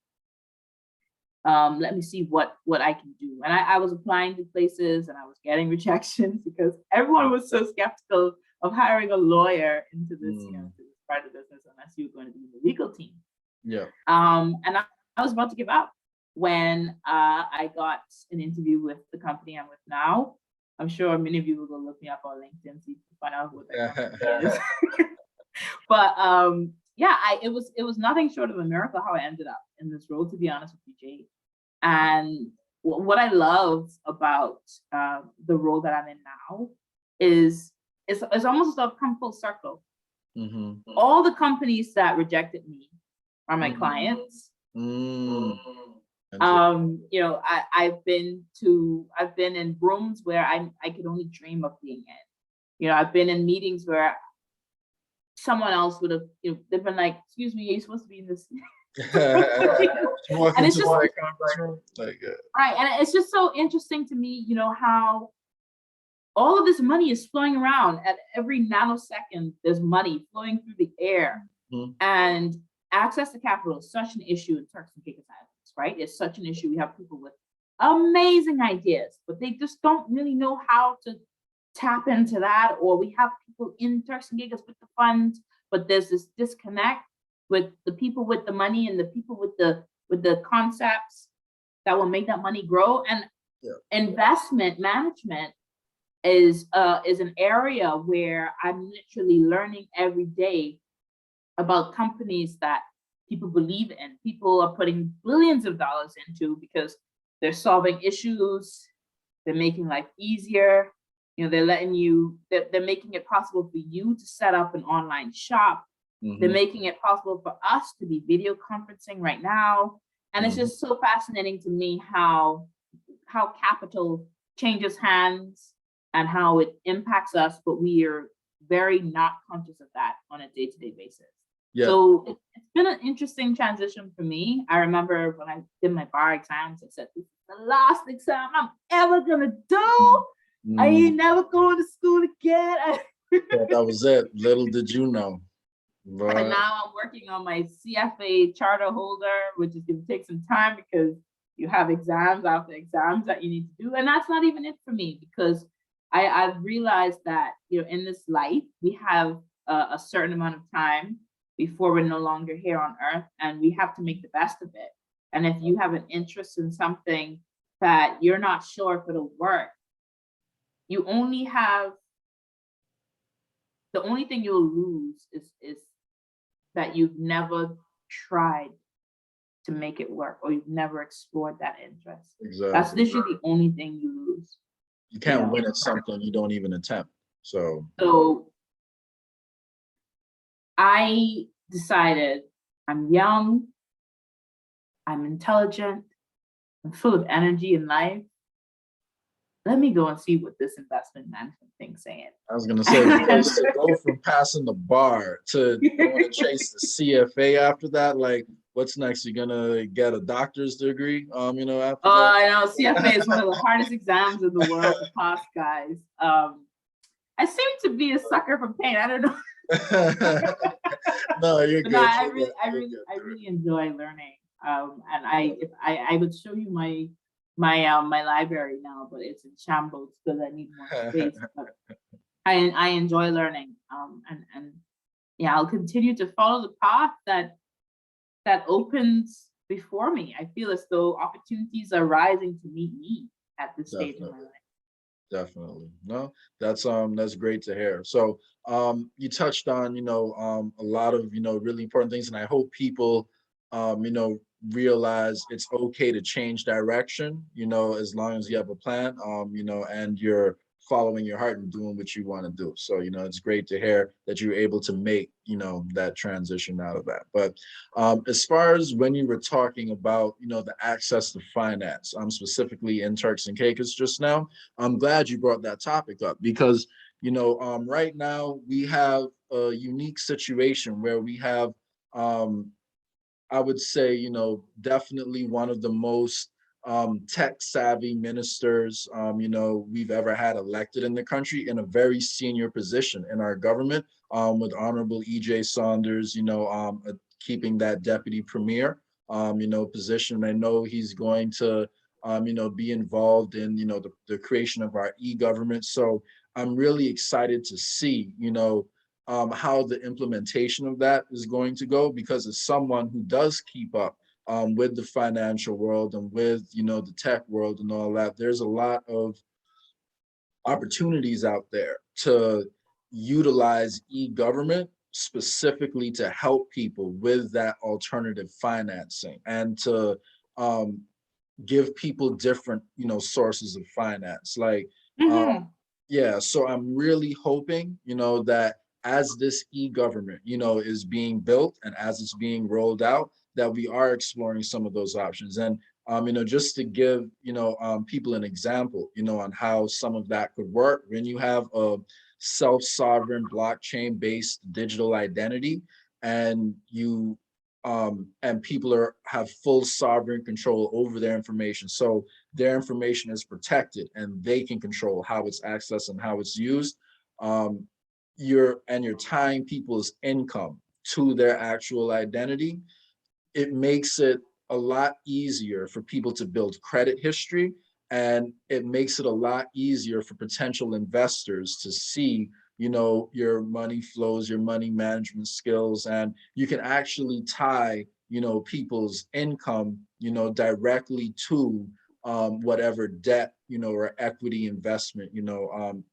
what I can do. And I was applying to places and I was getting rejections because everyone was so skeptical of hiring a lawyer into this, you know, to this part of the business unless you were going to be in the legal team.
Yeah.
And I was about to give up when I got an interview with the company I'm with now. I'm sure many of you will go look me up on LinkedIn to find out what that company is. But yeah, it was nothing short of a miracle how I ended up in this role, to be honest with you, Jay. And what I love about the role that I'm in now is it's almost like come full circle.
Mm-hmm.
All the companies that rejected me are my clients.
Mm-hmm.
You know, I've been in rooms where I could only dream of being in. You know, I've been in meetings where someone else would have, you know, they've been like, excuse me, you're supposed to be in this. And it's just right, and it's just so interesting to me, you know, how all of this money is flowing around at every nanosecond. There's money flowing through the air, and access to capital is such an issue in Turks and Caicos Islands, right? It's such an issue. We have people with amazing ideas, but they just don't really know how to tap into that. Or we have people in Turks and Caicos with the funds, but there's this disconnect with the people with the money and the people with the concepts that will make that money grow. And investment management is an area where I'm literally learning every day about companies that people believe in. People are putting billions of dollars into because they're solving issues, they're making life easier. You know, they're letting you, they're making it possible for you to set up an online shop. They're making it possible for us to be video conferencing right now. And it's just so fascinating to me how capital changes hands and how it impacts us, but we are very not conscious of that on a day-to-day basis. Yeah. So it's been an interesting transition for me. I remember when I did my bar exams, I said, this is the last exam I'm ever gonna do. I ain't never going to school again.
That was it. Little did you know.
But now I'm working on my CFA charter holder, which is going to take some time because you have exams after exams that you need to do. And that's not even it for me, because I've realized that, you know, in this life, we have a certain amount of time before we're no longer here on earth, and we have to make the best of it. And if you have an interest in something that you're not sure if it'll work, you only have, the only thing you'll lose is that you've never tried to make it work, or you've never explored that interest. Exactly. That's literally the only thing you lose.
You can't win at something you don't even attempt. So
I decided I'm young, I'm intelligent, I'm full of energy in life. Let me go and see what this investment management thing's saying.
I was gonna say, to go from passing the bar to going to chase the CFA after that, like, what's next? You're gonna get a doctor's degree, you know, after that?
I know, CFA is one of the hardest exams in the world to pass, guys. I seem to be a sucker for pain. I don't know.
No, you're good.
No, I really enjoy learning. And I would show you my library now, but it's in shambles because I need more space. But I enjoy learning. And yeah, I'll continue to follow the path that opens before me. I feel as though opportunities are rising to meet me at this stage in my life.
Definitely. No, that's great to hear. So you touched on, you know, a lot of, you know, really important things, and I hope people you know, realize it's okay to change direction, you know, as long as you have a plan, you know, and you're following your heart and doing what you want to do. So, you know, it's great to hear that you're able to make, you know, that transition out of that. But as far as when you were talking about, you know, the access to finance, specifically in Turks and Caicos just now, I'm glad you brought that topic up because, you know, right now we have a unique situation where we have, I would say, you know, definitely one of the most tech savvy ministers, you know, we've ever had elected in the country in a very senior position in our government, with Honorable E.J. Saunders, keeping that deputy premier, position. I know he's going to, be involved in, the creation of our e-government. So I'm really excited to see, how the implementation of that is going to go, because as someone who does keep up with the financial world and with, the tech world and all that, there's a lot of opportunities out there to utilize e-government specifically to help people with that alternative financing and to um, give people different, sources of finance. Like,
Mhm.
yeah, so I'm really hoping, that as this e-government, is being built and as it's being rolled out, that we are exploring some of those options. And just to give, people an example, on how some of that could work, when you have a self-sovereign blockchain-based digital identity and and people have full sovereign control over their information. So their information is protected and they can control how it's accessed and how it's used. Um, you're tying people's income to their actual identity. It makes it a lot easier for people to build credit history, and it makes it a lot easier for potential investors to see, your money flows, your money management skills, and you can actually tie, people's income, directly to whatever debt, or equity investment,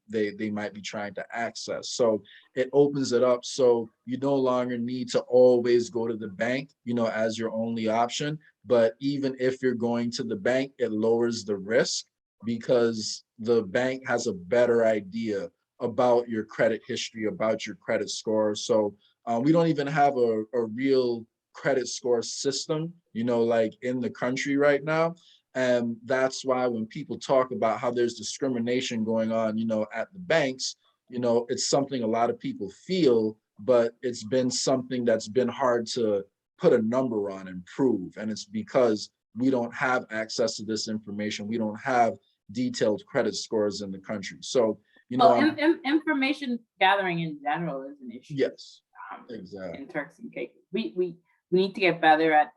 they might be trying to access. So it opens it up so you no longer need to always go to the bank, as your only option. But even if you're going to the bank, it lowers the risk because the bank has a better idea about your credit history, about your credit score. So we don't even have a real credit score system, like in the country right now. And that's why when people talk about how there's discrimination going on, at the banks, it's something a lot of people feel, but it's been something that's been hard to put a number on and prove. And it's because we don't have access to this information. We don't have detailed credit scores in the country. So,
Well, information gathering in general is an issue.
Yes, exactly.
In Turks and Caicos, we need to get better at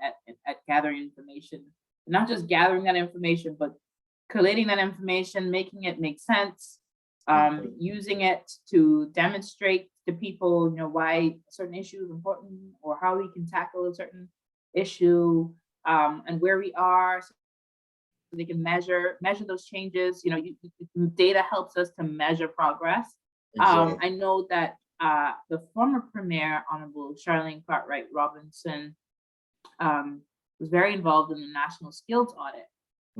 gathering information, not just gathering that information, but collating that information, making it make sense, using it to demonstrate to people, why a certain issue is important or how we can tackle a certain issue, and where we are, so they can measure those changes. Data helps us to measure progress.
Exactly.
I know that the former Premier, Honorable Charlene Cartwright Robinson, was very involved in the National Skills Audit.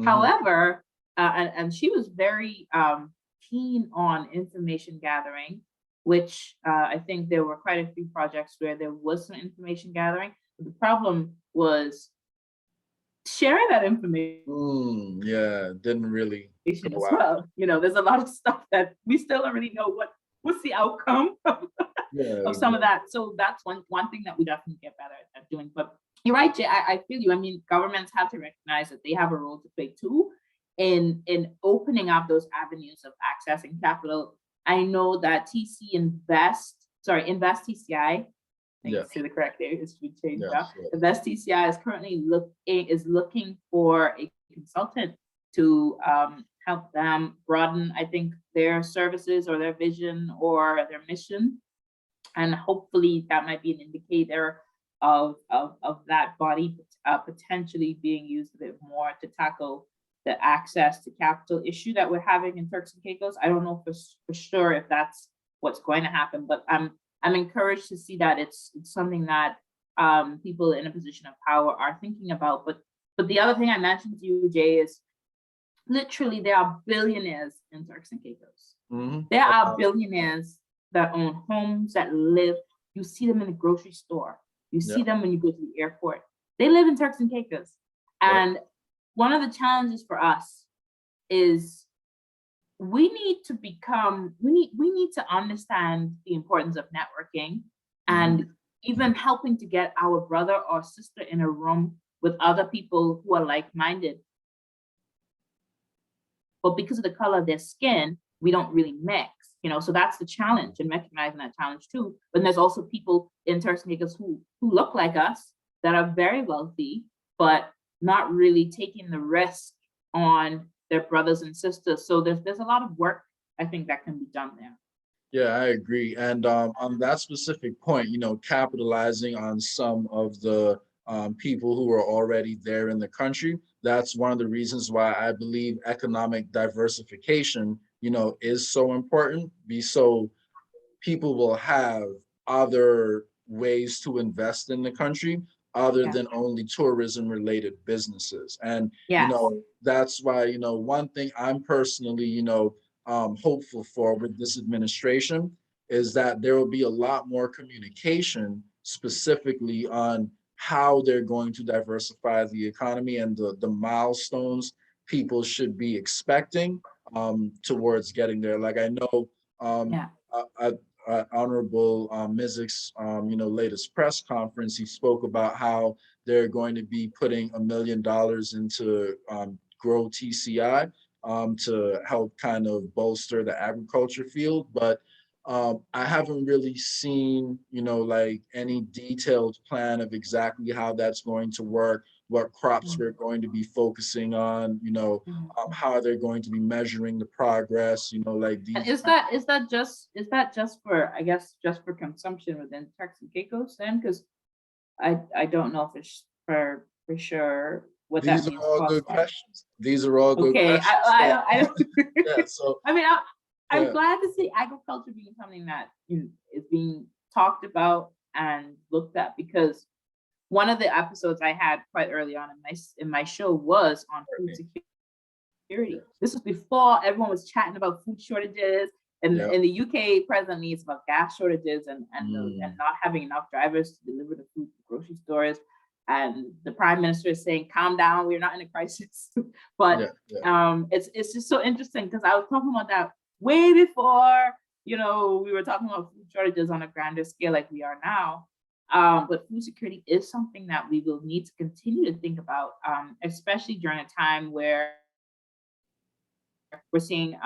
However, and she was very keen on information gathering, which I think there were quite a few projects where there was some information gathering. But the problem was sharing that information.
Yeah, didn't really
As
go out.
well. There's a lot of stuff that we still don't really know what's the outcome of
Yeah,
some of that. So that's one thing that we definitely get better at doing. But you're right, Jay. I feel you. I mean, governments have to recognize that they have a role to play too in opening up those avenues of accessing capital. I know that Invest TCI. I think it's the correct name. It should be changed up. Invest TCI is currently looking for a consultant to help them broaden, I think, their services or their vision or their mission. And hopefully that might be an indicator of that body potentially being used a bit more to tackle the access to capital issue that we're having in Turks and Caicos. I don't know for sure if that's what's going to happen, but I'm encouraged to see that it's something that people in a position of power are thinking about. But the other thing I mentioned to you, Jay, is literally there are billionaires in Turks and Caicos. There are billionaires that own homes, that live. You see them in the grocery store. You see them when you go to the airport. They live in Turks and Caicos. And one of the challenges for us is we need to understand the importance of networking and even helping to get our brother or sister in a room with other people who are like-minded. But because of the color of their skin, we don't really mix. So that's the challenge, and recognizing that challenge too. But there's also people in Turks and Caicos who look like us, that are very wealthy, but not really taking the risk on their brothers and sisters. So there's a lot of work, I think, that can be done there.
Yeah, I agree. And on that specific point, capitalizing on some of the people who are already there in the country, that's one of the reasons why I believe economic diversification, is so important. So people will have other ways to invest in the country other
Yeah.
than only tourism related businesses. And,
Yes.
that's why, one thing I'm personally, hopeful for with this administration is that there will be a lot more communication specifically on how they're going to diversify the economy and the milestones people should be expecting towards getting there. Like I know
Yeah.
Honorable Mizik's, latest press conference, he spoke about how they're going to be putting $1 million into Grow TCI to help kind of bolster the agriculture field. But I haven't really seen, like any detailed plan of exactly how that's going to work, what crops we're going to be focusing on, how they're going to be measuring the progress, like
And
these.
is that just for, I guess, just for consumption within Turks and Caicos then? Because I don't know for sure what that
These are
means
all good
cost-wise.
questions. These are all good
Okay,
questions.
I
Yeah, so
I mean, I'm
yeah.
glad to see agriculture being something that is being talked about and looked at, because one of the episodes I had quite early on in my show was on food security. This was before everyone was chatting about food shortages, and
Yeah.
in the UK presently it's about gas shortages and not having enough drivers to deliver the food to grocery stores. And the prime minister is saying, calm down, we're not in a crisis. But it's just so interesting, because I was talking about that way before, we were talking about food shortages on a grander scale like we are now. But food security is something that we will need to continue to think about, especially during a time where we're seeing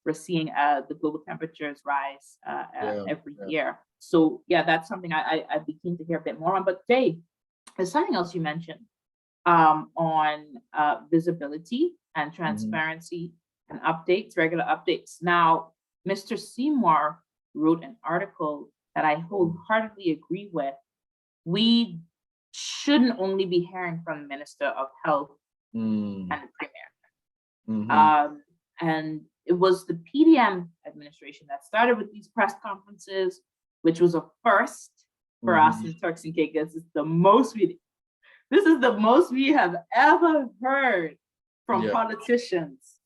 the global temperatures rise every year. So yeah, that's something I'd be keen to hear a bit more on. But Jay, there's something else you mentioned on visibility and transparency and updates, regular updates. Now, Mr. Seymour wrote an article that I wholeheartedly agree with. We shouldn't only be hearing from the Minister of Health and the Premier. And it was the PDM administration that started with these press conferences, which was a first for us in Turks and Caicos. This is the most we have ever heard from politicians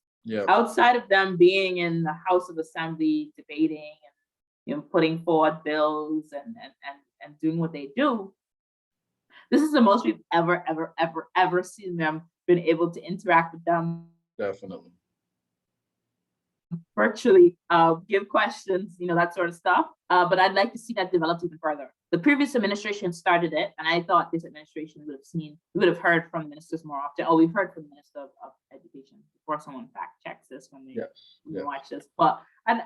outside of them being in the House of Assembly debating and putting forward bills and doing what they do. This is the most we've ever seen them been able to interact with them.
Definitely.
Virtually give questions, that sort of stuff. But I'd like to see that develop even further. The previous administration started it, and I thought this administration we would have heard from ministers more often. Oh, we've heard from the Minister of Education before someone fact checks this when they watch this. But and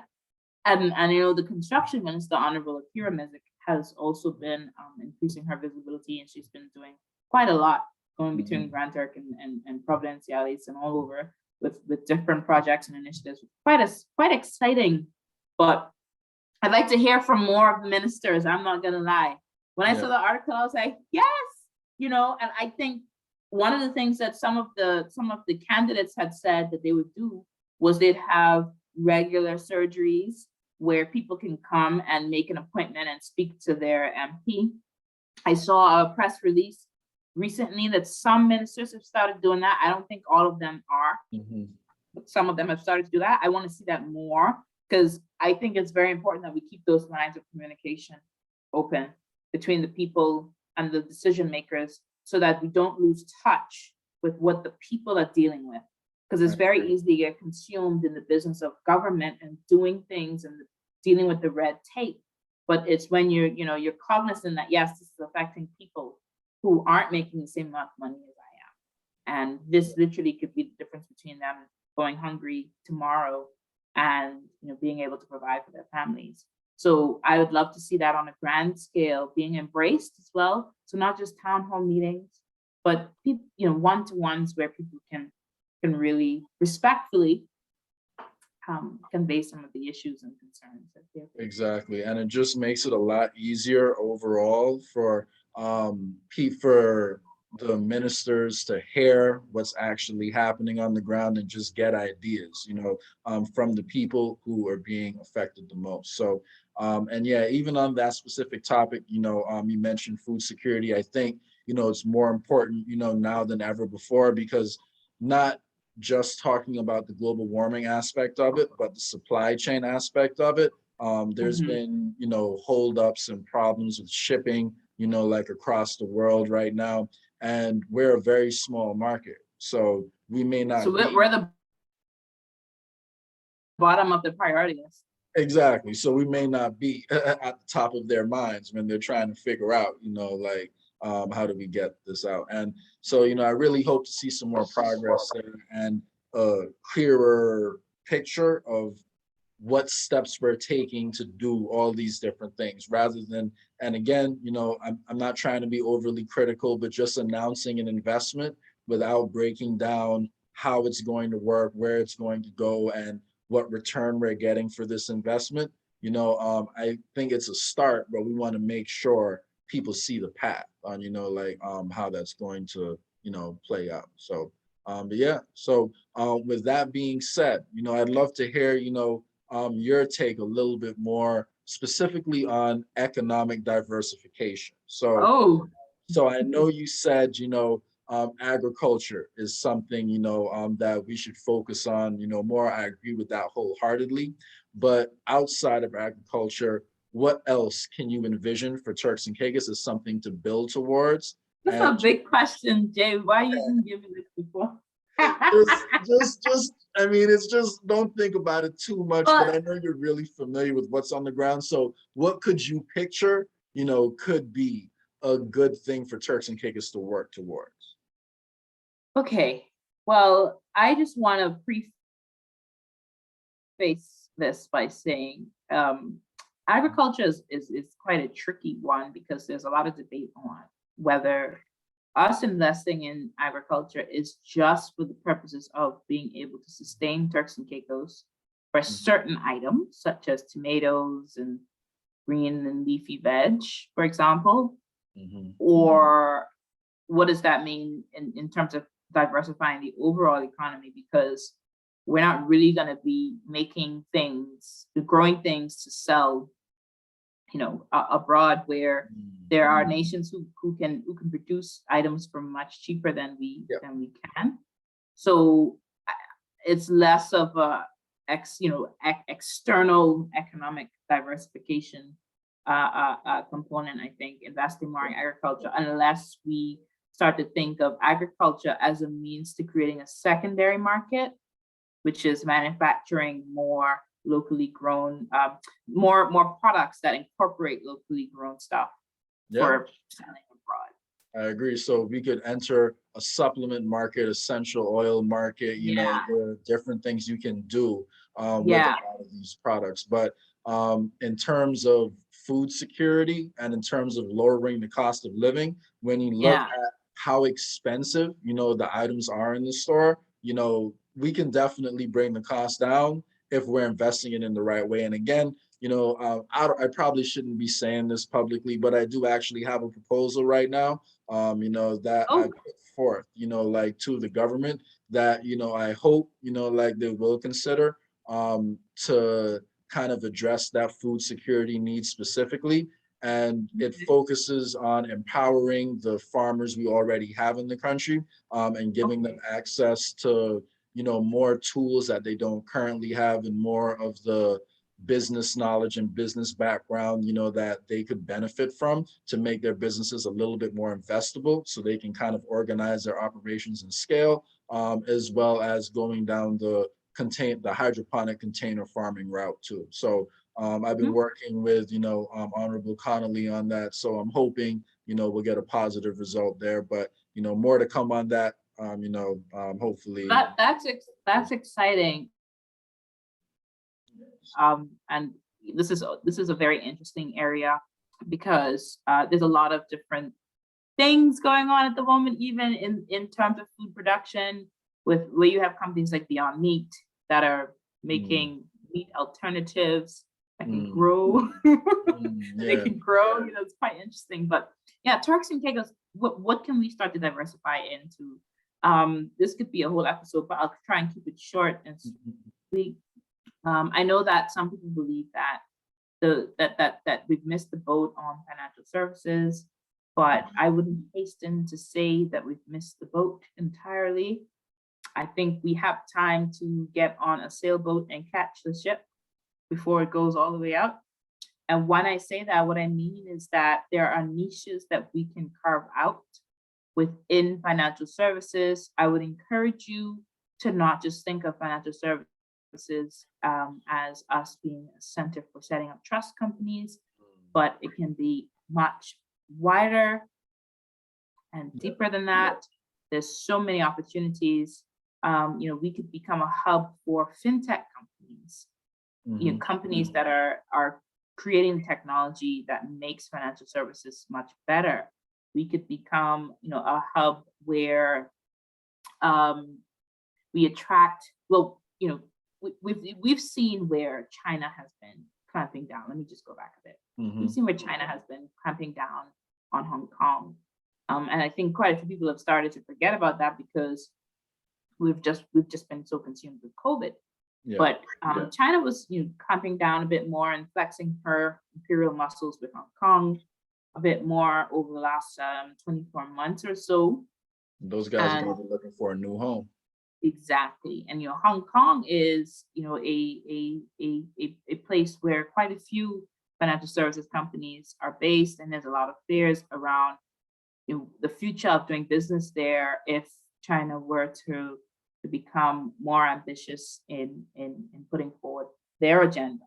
the construction minister, Honorable Akira Mizik, has also been increasing her visibility, and she's been doing quite a lot going between Grand Turk and Providenciales and all over with different projects and initiatives. Quite exciting. But I'd like to hear from more of the ministers. I'm not gonna lie. When I saw the article, I was like, yes, and I think one of the things that some of the candidates had said that they would do was they'd have regular surgeries where people can come and make an appointment and speak to their MP. I saw a press release recently that some ministers have started doing that. I don't think all of them are, but some of them have started to do that. I want to see that more, because I think it's very important that we keep those lines of communication open between the people and the decision makers, so that we don't lose touch with what the people are dealing with. Because it's very easy to get consumed in the business of government and doing things and dealing with the red tape. But it's when you're cognizant that, yes, this is affecting people who aren't making the same amount of money as I am. And this literally could be the difference between them going hungry tomorrow and being able to provide for their families. So I would love to see that on a grand scale being embraced as well. So not just town hall meetings, but one-to-ones where people can really respectfully convey some of the issues and concerns that they're facing.
Exactly, and it just makes it a lot easier overall for for the ministers to hear what's actually happening on the ground and just get ideas, from the people who are being affected the most. So, and yeah, even on that specific topic, you mentioned food security. I think it's more important, now than ever before, because not just talking about the global warming aspect of it, but the supply chain aspect of it. There's been, holdups and problems with shipping, like across the world right now. And we're a very small market. So we may not
So
be.
we're the bottom of the priority list.
Exactly. So we may not be at the top of their minds when they're trying to figure out, how do we get this out? And so, I really hope to see some more progress there and a clearer picture of what steps we're taking to do all these different things rather than, and again, I'm not trying to be overly critical, but just announcing an investment without breaking down how it's going to work, where it's going to go, and what return we're getting for this investment. I think it's a start, but we want to make sure people see the path on, how that's going to, play out. So, but yeah, so with that being said, I'd love to hear, your take a little bit more specifically on economic diversification.
Oh,
So I know you said, agriculture is something, that we should focus on, more. I agree with that wholeheartedly. But outside of agriculture, what else can you envision for Turks and Caicos as something to build towards?
that's a big question, Jay. Why you didn't give me this before?
just I mean, it's just, don't think about it too much, but I know you're really familiar with what's on the ground. So what could you picture, could be a good thing for Turks and Caicos to work towards?
Okay, well, I just want to preface this by saying agriculture is quite a tricky one because there's a lot of debate on whether us investing in agriculture is just for the purposes of being able to sustain Turks and Caicos for certain items, such as tomatoes and green and leafy veg, for example, or what does that mean in terms of diversifying the overall economy? Because we're not really going to be making things, growing things to sell abroad, where there are nations who can produce items for much cheaper than we can. So it's less of a external economic diversification component. I think investing more in agriculture, unless we start to think of agriculture as a means to creating a secondary market, which is manufacturing more locally grown, more products that incorporate locally grown stuff for selling abroad.
I agree. So we could enter a supplement market, essential oil market, there are different things you can do with a lot of these products. But in terms of food security and in terms of lowering the cost of living, when you look at how expensive, the items are in the store, we can definitely bring the cost down if we're investing it in the right way. And again, I probably shouldn't be saying this publicly, but I do actually have a proposal right now, that I put forth, to the government that, I hope, they will consider to kind of address that food security need specifically. And it focuses on empowering the farmers we already have in the country, and giving them access to more tools that they don't currently have, and more of the business knowledge and business background, that they could benefit from to make their businesses a little bit more investable, so they can kind of organize their operations and scale, as well as going down the hydroponic container farming route too. So I've been working with, Honorable Connolly on that. So I'm hoping, we'll get a positive result there, but, more to come on that. Hopefully.
That's exciting. and this is a very interesting area because there's a lot of different things going on at the moment, even in terms of food production, with where you have companies like Beyond Meat that are making meat alternatives that can grow. They can grow. It's quite interesting. But yeah, Turks and Caicos, what can we start to diversify into? This could be a whole episode, but I'll try and keep it short and sweet. I know that some people believe that that we've missed the boat on financial services, but I wouldn't hasten to say that we've missed the boat entirely. I think we have time to get on a sailboat and catch the ship before it goes all the way out. And when I say that, what I mean is that there are niches that we can carve out within financial services. I would encourage you to not just think of financial services as us being a center for setting up trust companies, but it can be much wider and deeper than that. There's so many opportunities. We could become a hub for fintech companies, companies that are creating technology that makes financial services much better. We could become, a hub where we attract. Well, we've seen where China has been clamping down. Let me just go back a bit. We've seen where China has been clamping down on Hong Kong, and I think quite a few people have started to forget about that because we've just been so consumed with COVID. But China was clamping down a bit more and flexing her imperial muscles with Hong Kong a bit more over the last 24 months or so.
Those guys are going to be looking for a new home.
Exactly. And Hong Kong is a place where quite a few financial services companies are based, and there's a lot of fears around the future of doing business there if China were to become more ambitious in putting forward their agenda.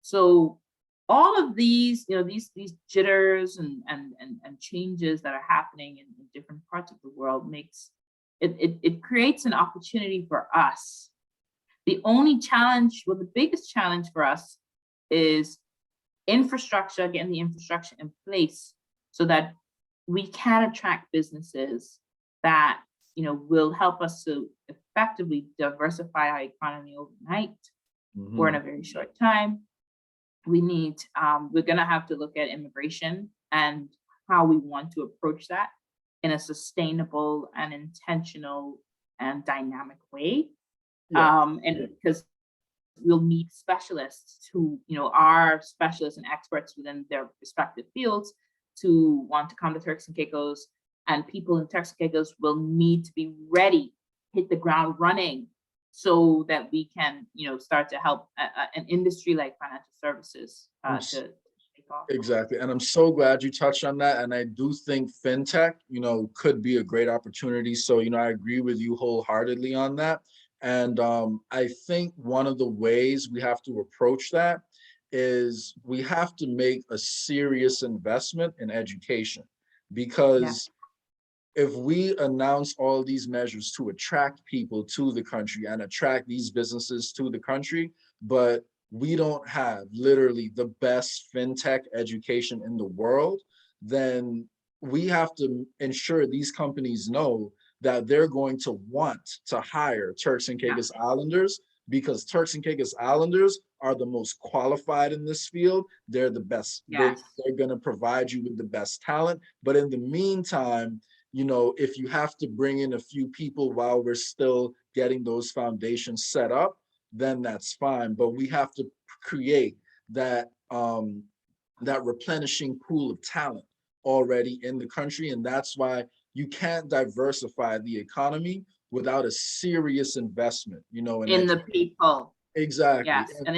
So all of these, these jitters and changes that are happening in different parts of the world makes it creates an opportunity for us. The only challenge, well, the biggest challenge for us is infrastructure, getting the infrastructure in place so that we can attract businesses that will help us to effectively diversify our economy overnight or in a very short time. We need, we're going to have to look at immigration and how we want to approach that in a sustainable and intentional and dynamic way. And because we'll need specialists who, are specialists and experts within their respective fields to want to come to Turks and Caicos, and people in Turks and Caicos will need to be ready, hit the ground running, so that we can, start to help an industry like financial services to take off.
Exactly. And I'm so glad you touched on that. And I do think fintech, could be a great opportunity. So, I agree with you wholeheartedly on that. And I think one of the ways we have to approach that is we have to make a serious investment in education, because if we announce all these measures to attract people to the country and attract these businesses to the country, but we don't have literally the best fintech education in the world, then we have to ensure these companies know that they're going to want to hire Turks and Caicos Islanders, because Turks and Caicos Islanders are the most qualified in this field. They're the best. They're going to provide you with the best talent. But in the meantime, if you have to bring in a few people while we're still getting those foundations set up, then that's fine. But we have to create that that replenishing pool of talent already in the country. And that's why you can't diversify the economy without a serious investment, in
the people.
Exactly.
Yes, and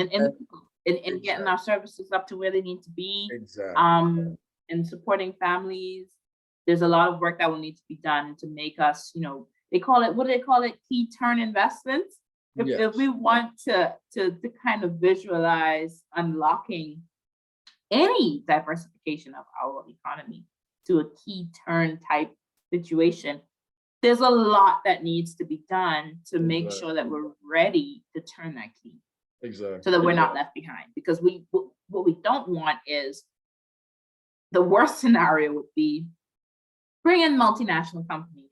in getting our services up to where they need to be.
Exactly.
And supporting families. There's a lot of work that will need to be done to make us, they call it, what do they call it? Key turn investments. If we want to kind of visualize unlocking any diversification of our economy to a key turn type situation, there's a lot that needs to be done to make sure that we're ready to turn that key.
Exactly.
so that we're not left behind. Because what we don't want is, the worst scenario would be bring in multinational companies,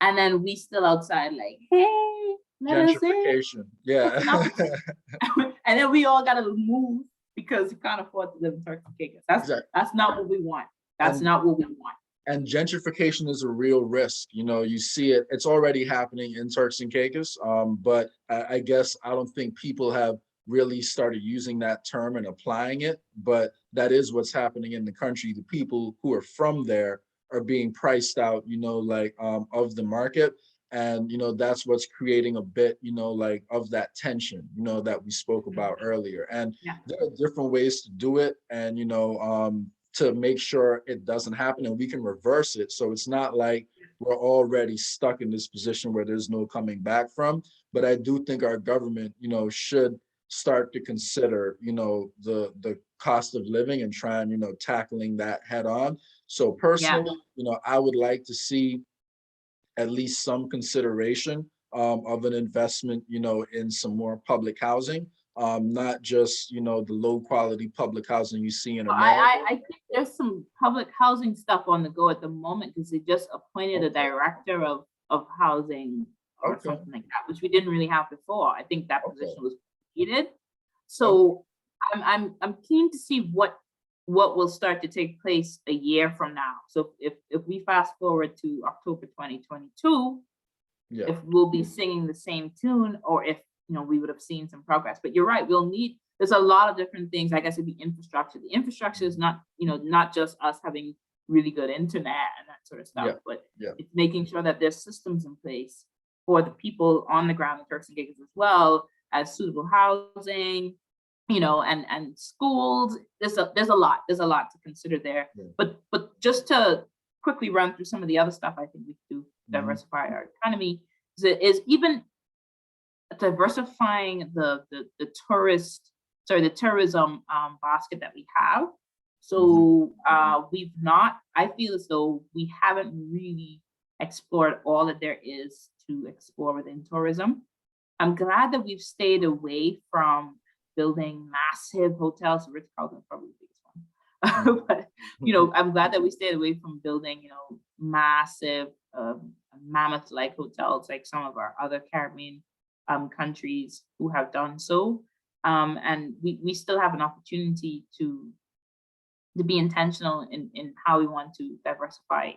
and then we still outside like, hey, let us in.
Gentrification. Yeah.
And then we all gotta move because you can't afford to live in Turks and Caicos.
Exactly.
That's not what we want. That's
And
not what we want.
and gentrification is a real risk. You know, you see it, it's already happening in Turks and Caicos. But I guess I don't think people have really started using that term and applying it, but that is what's happening in the country. The people who are from there are being priced out, you know, like of the market. And, you know, that's what's creating a bit, you know, like of that tension, you know, that we spoke about earlier. And
Yeah.
there are different ways to do it. And, you know, to make sure it doesn't happen, and we can reverse it. So it's not like we're already stuck in this position where there's no coming back from. But I do think our government, you know, should start to consider, you know, the cost of living and try and, you know, tackling that head on. So personally, you know, I would like to see at least some consideration of an investment, you know, in some more public housing, not just, you know, the low quality public housing you see in America.
I think there's some public housing stuff on the go at the moment, because they just appointed a director of housing or something like that, which we didn't really have before. I think that position was needed. So I'm keen to see what will start to take place a year from now. So if we fast forward to October 2022, if we'll be singing the same tune, or if, you know, we would have seen some progress. But you're right, there's a lot of different things. I guess it'd be infrastructure. The infrastructure is not, you know, not just us having really good internet and that sort of stuff, but it's making sure that there's systems in place for the people on the ground in Turks and Caicos, as well as suitable housing, you know, and schools. There's a lot to consider there. But just to quickly run through some of the other stuff I think we do diversify our economy is even diversifying the tourism basket that we have. So I feel as though we haven't really explored all that there is to explore within tourism. I'm glad that we've stayed away from building massive hotels. Ritz-Carlton is probably the biggest one. But, you know, I'm glad that we stayed away from building, you know, massive mammoth-like hotels like some of our other Caribbean countries who have done so. And we still have an opportunity to be intentional in how we want to diversify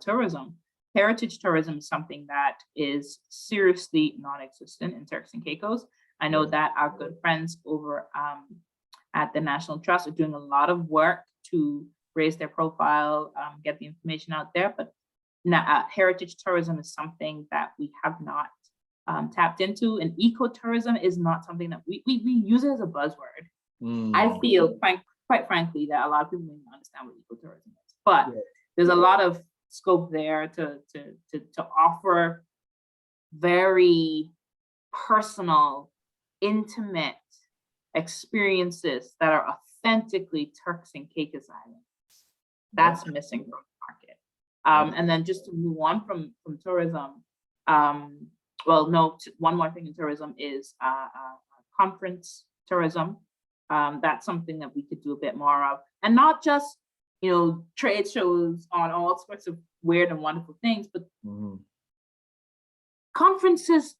tourism. Heritage tourism is something that is seriously non-existent in Turks and Caicos. I know that our good friends over at the National Trust are doing a lot of work to raise their profile, get the information out there. But heritage tourism is something that we have not tapped into, and ecotourism is not something that we use it as a buzzword. I feel quite frankly that a lot of people don't even understand what ecotourism is, but there's a lot of scope there to offer very personal, intimate experiences that are authentically Turks and Caicos Islands. That's missing from the market. And then just to move on from tourism, one more thing in tourism is conference tourism. That's something that we could do a bit more of, and not just, you know, trade shows on all sorts of weird and wonderful things, but conferences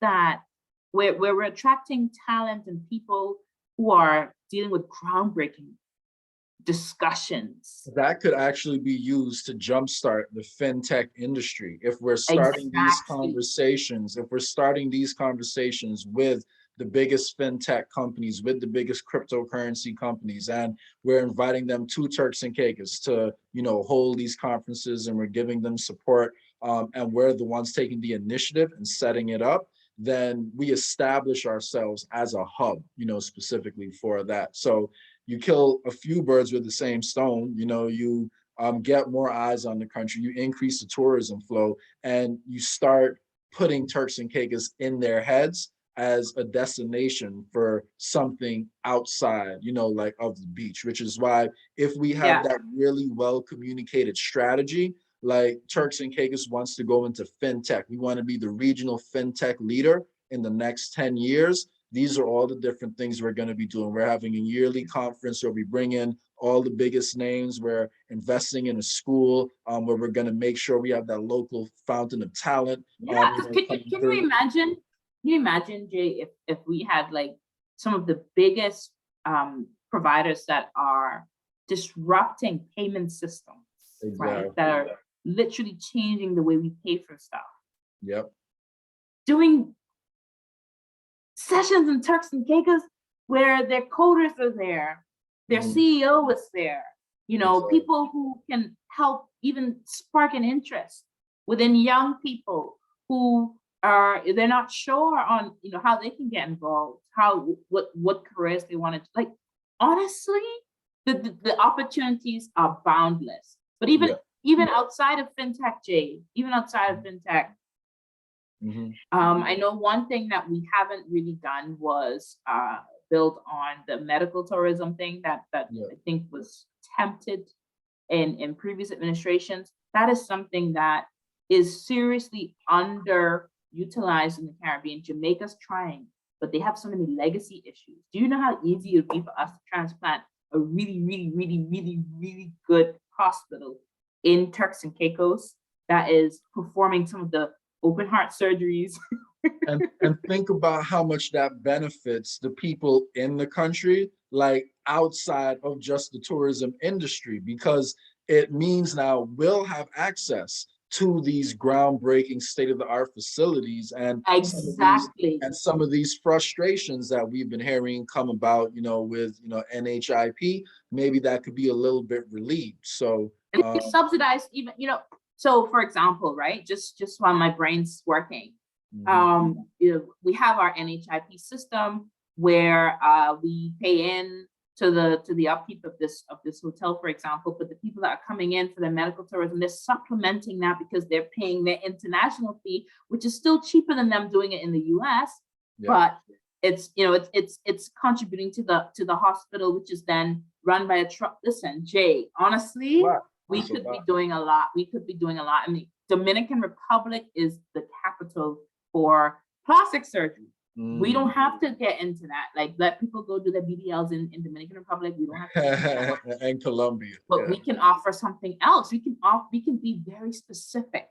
where we're attracting talent and people who are dealing with groundbreaking discussions.
That could actually be used to jumpstart the fintech industry. If we're starting these conversations, with the biggest fintech companies, with the biggest cryptocurrency companies, and we're inviting them to Turks and Caicos to, you know, hold these conferences, and we're giving them support, and we're the ones taking the initiative and setting it up, then we establish ourselves as a hub, you know, specifically for that. So you kill a few birds with the same stone, you know, you get more eyes on the country, you increase the tourism flow, and you start putting Turks and Caicos in their heads as a destination for something outside, you know, like of the beach, which is why if we have that really well communicated strategy, like Turks and Caicos wants to go into fintech, we want to be the regional fintech leader in the next 10 years, these are all the different things we're going to be doing. We're having a yearly conference where we bring in all the biggest names. We're investing in a school where we're going to make sure we have that local fountain of talent.
Yeah, because can you imagine? Can you imagine, Jay, if we had like some of the biggest providers that are disrupting payment systems, right? That are literally changing the way we pay for stuff.
Yep.
Doing sessions in Turks and Caicos where their coders are there, their CEO is there, you know, people who can help even spark an interest within young people who are, they're not sure on, you know, how they can get involved, what careers they want to, like, honestly, the opportunities are boundless. But even outside of fintech, Jay, even outside of fintech, I know one thing that we haven't really done was build on the medical tourism thing that I think was attempted in previous administrations. That is something that is seriously underutilized in the Caribbean. Jamaica's trying, but they have so many legacy issues. Do you know how easy it would be for us to transplant a really good hospital in Turks and Caicos that is performing some of the open heart surgeries?
and think about how much that benefits the people in the country, like outside of just the tourism industry, because it means now we'll have access to these groundbreaking state-of-the-art facilities, and some of these frustrations that we've been hearing come about, you know, with, you know, NHIP, maybe that could be a little bit relieved. So
subsidized even, you know, so for example, right, just while my brain's working, you know, we have our NHIP system where we pay in to the upkeep of this hotel, for example, but the people that are coming in for their medical tourism, they're supplementing that because they're paying their international fee, which is still cheaper than them doing it in the US, but it's, you know, it's contributing to the hospital, which is then run by a truck. Listen, Jay, honestly, we could be doing a lot. We could be doing a lot. I mean, Dominican Republic is the capital for plastic surgery. We don't have to get into that. Like, let people go do their BBLs in Dominican Republic. We don't have to.
And Colombia.
But we can offer something else. We can be very specific.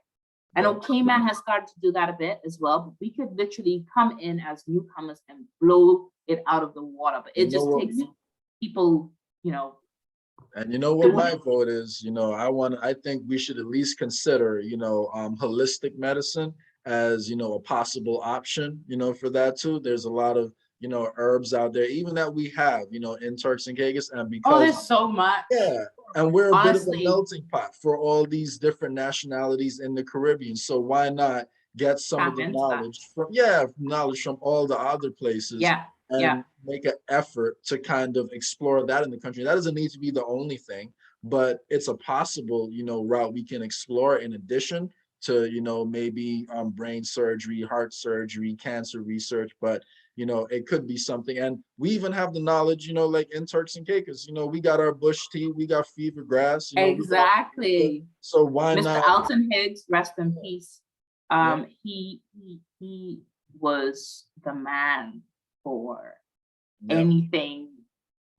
I know Cayman has started to do that a bit as well, but we could literally come in as newcomers and blow it out of the water. But it just takes people, you know.
And you know what my vote is, you know, I think we should at least consider, you know, holistic medicine as, you know, a possible option, you know, for that too. There's a lot of, you know, herbs out there, even that we have, you know, in Turks and Caicos, and because
there's so much.
Yeah, and we're a bit of a melting pot for all these different nationalities in the Caribbean. So why not get some of the knowledge from all the other places and make an effort to kind of explore that in the country. That doesn't need to be the only thing, but it's a possible, you know, route we can explore in addition to, you know, maybe brain surgery, heart surgery, cancer research, but, you know, it could be something. And we even have the knowledge, you know, like in Turks and Caicos, you know, we got our bush tea, we got fever grass. You know, so why not?
Mr. Alton Higgs, rest in peace. He was the man for anything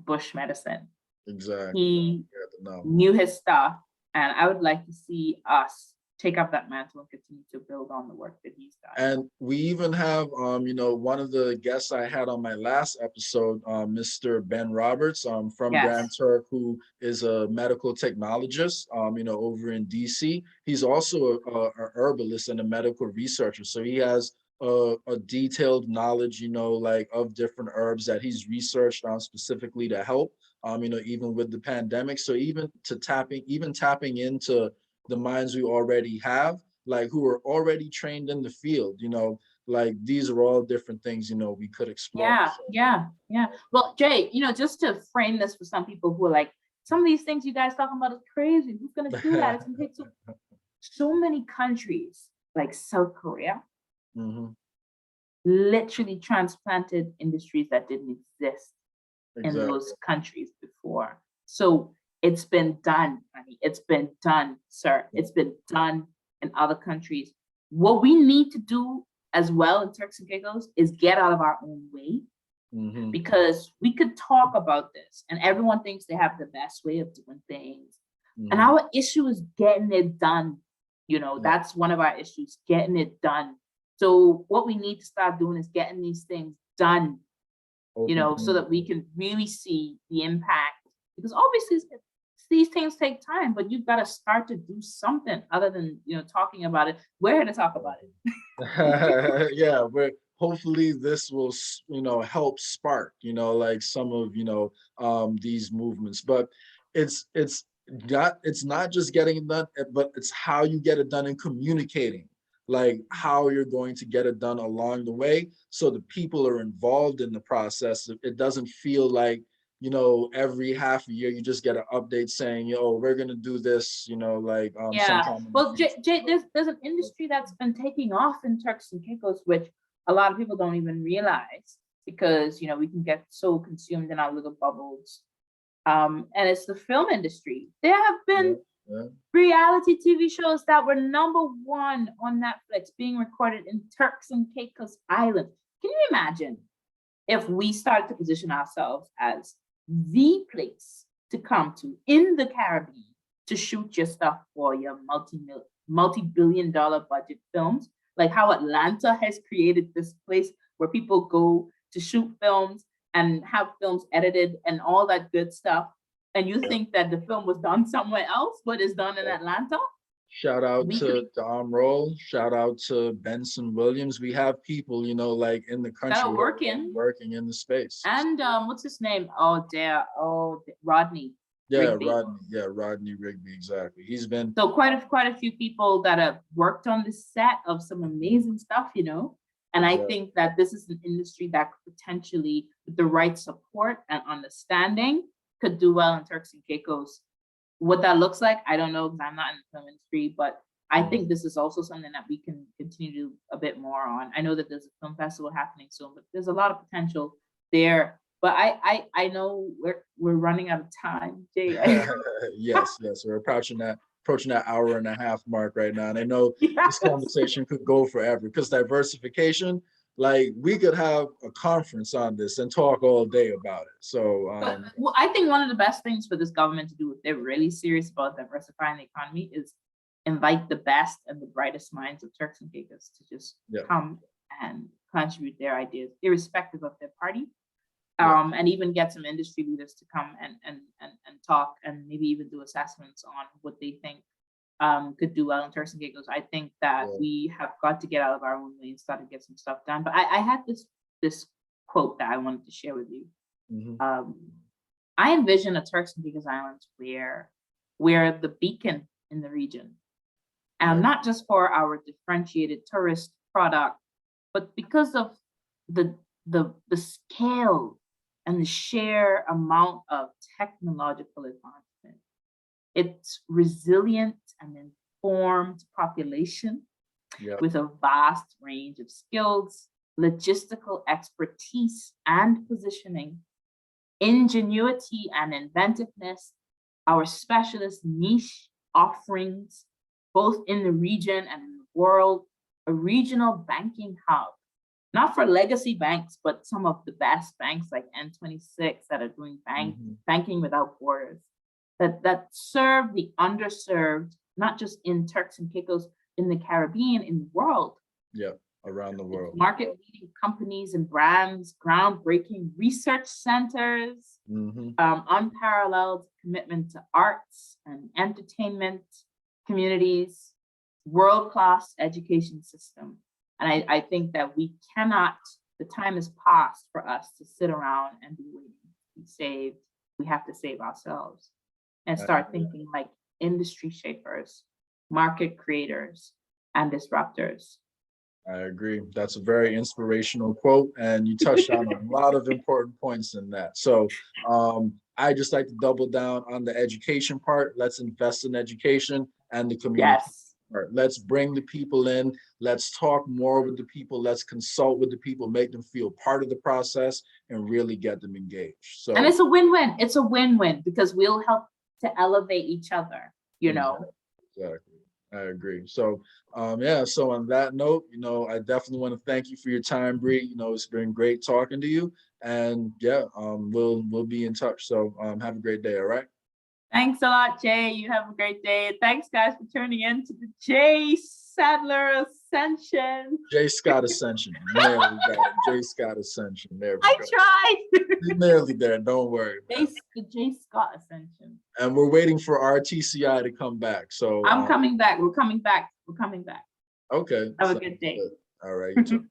bush medicine.
Exactly.
He knew his stuff, and I would like to see us take up that mantle and continue to build on the work that he's done.
And we even have, you know, one of the guests I had on my last episode, Mr. Ben Roberts from Grand Turk, who is a medical technologist, you know, over in DC. He's also a herbalist and a medical researcher. So he has a detailed knowledge, you know, like of different herbs that he's researched on specifically to help, you know, even with the pandemic. So even tapping into the minds we already have, like who are already trained in the field, you know, like these are all different things, you know, we could explore.
Yeah. Well, Jay, you know, just to frame this for some people who are like, some of these things you guys talking about is crazy. Who's going to do that? It's going to take so many countries like South Korea literally transplanted industries that didn't exist in those countries before. So it's been done, honey. It's been done, sir. It's been done in other countries. What we need to do as well in Turks and Caicos is get out of our own way because we could talk about this and everyone thinks they have the best way of doing things. And
Mm-hmm.
our issue is getting it done. You know, that's one of our issues, getting it done. So what we need to start doing is getting these things done, you know, so that we can really see the impact. Because obviously these things take time, but you've got to start to do something other than, you know, talking about it. We're here to talk about it.
Yeah, but hopefully this will, you know, help spark, you know, like some of, you know, these movements. But it's not just getting it done, but it's how you get it done and communicating, like how you're going to get it done along the way, so the people are involved in the process. It doesn't feel like, you know, every half a year you just get an update saying, yo, we're gonna do this, you know, like
Yeah.
sometime in the
Well,
future.
Jay, there's an industry that's been taking off in Turks and Caicos, which a lot of people don't even realize, because, you know, we can get so consumed in our little bubbles. And it's the film industry. There have been reality TV shows that were #1 on Netflix being recorded in Turks and Caicos Island. Can you imagine if we started to position ourselves as the place to come to in the Caribbean to shoot your stuff for your multi-billion-dollar budget films, like how Atlanta has created this place where people go to shoot films and have films edited and all that good stuff. And you think that the film was done somewhere else, but it's done in Atlanta?
Shout out to Dom Roll. Shout out to Benson Williams. We have people, you know, like in the country working in the space.
And what's his name? Rodney. Rigby.
Rodney Rigby, exactly. He's been
so quite a few people that have worked on the set of some amazing stuff, you know. And I think that this is an industry that could potentially, with the right support and understanding, could do well in Turks and Caicos. What that looks like, I don't know, because I'm not in the film industry, but I think this is also something that we can continue to do a bit more on. I know that there's a film festival happening soon, but there's a lot of potential there. But I know we're running out of time, Jay.
yes, we're approaching that hour and a half mark right now. And I know this conversation could go forever, because diversification, like we could have a conference on this and talk all day about it. So
well, I think one of the best things for this government to do, if they're really serious about diversifying the economy, is invite the best and the brightest minds of Turks and Caicos to just come and contribute their ideas, irrespective of their party. And even get some industry leaders to come and talk, and maybe even do assessments on what they think could do well in Turks and Caicos. I think that we have got to get out of our own way and start to get some stuff done. But I had this quote that I wanted to share with you. I envision a Turks and Caicos Islands where we're the beacon in the region, and not just for our differentiated tourist product, but because of the scale and the sheer amount of technological advancement. It's resilient and informed population with a vast range of skills, logistical expertise and positioning, ingenuity and inventiveness, our specialist niche offerings, both in the region and in the world, a regional banking hub, not for legacy banks, but some of the best banks like N26 that are doing banking without borders, that serve the underserved, not just in Turks and Caicos, in the Caribbean, in the world.
Around the world.
Market-leading companies and brands, groundbreaking research centers, unparalleled commitment to arts and entertainment communities, world-class education system. And I think that we cannot, the time has passed for us to sit around and be waiting to be saved. We have to save ourselves and start thinking like industry shapers, market creators, and disruptors.
I agree. That's a very inspirational quote, and you touched on a lot of important points in that. So I just like to double down on the education part. Let's invest in education and the community. Let's bring the people in. Let's talk more with the people. Let's consult with the people, make them feel part of the process, and really get them engaged. So,
and it's a win-win. It's a win-win because we'll help to elevate each other, you know.
Exactly. I agree. So, so on that note, you know, I definitely want to thank you for your time, Bree. You know, it's been great talking to you. And yeah, we'll be in touch. So have a great day. All right.
Thanks a lot, Jay. You have a great day. Thanks, guys, for tuning in to the Jay Sadler Ascension.
JayScottascension. There we go. JayScottascension. There we
I
go.
tried.
You're nearly there. Don't worry. Man.
The Jay Scott Ascension.
And we're waiting for our TCI to come back. So
I'm coming back. We're coming back. We're coming back.
okay.
Have a good day.
Good. All right. You too.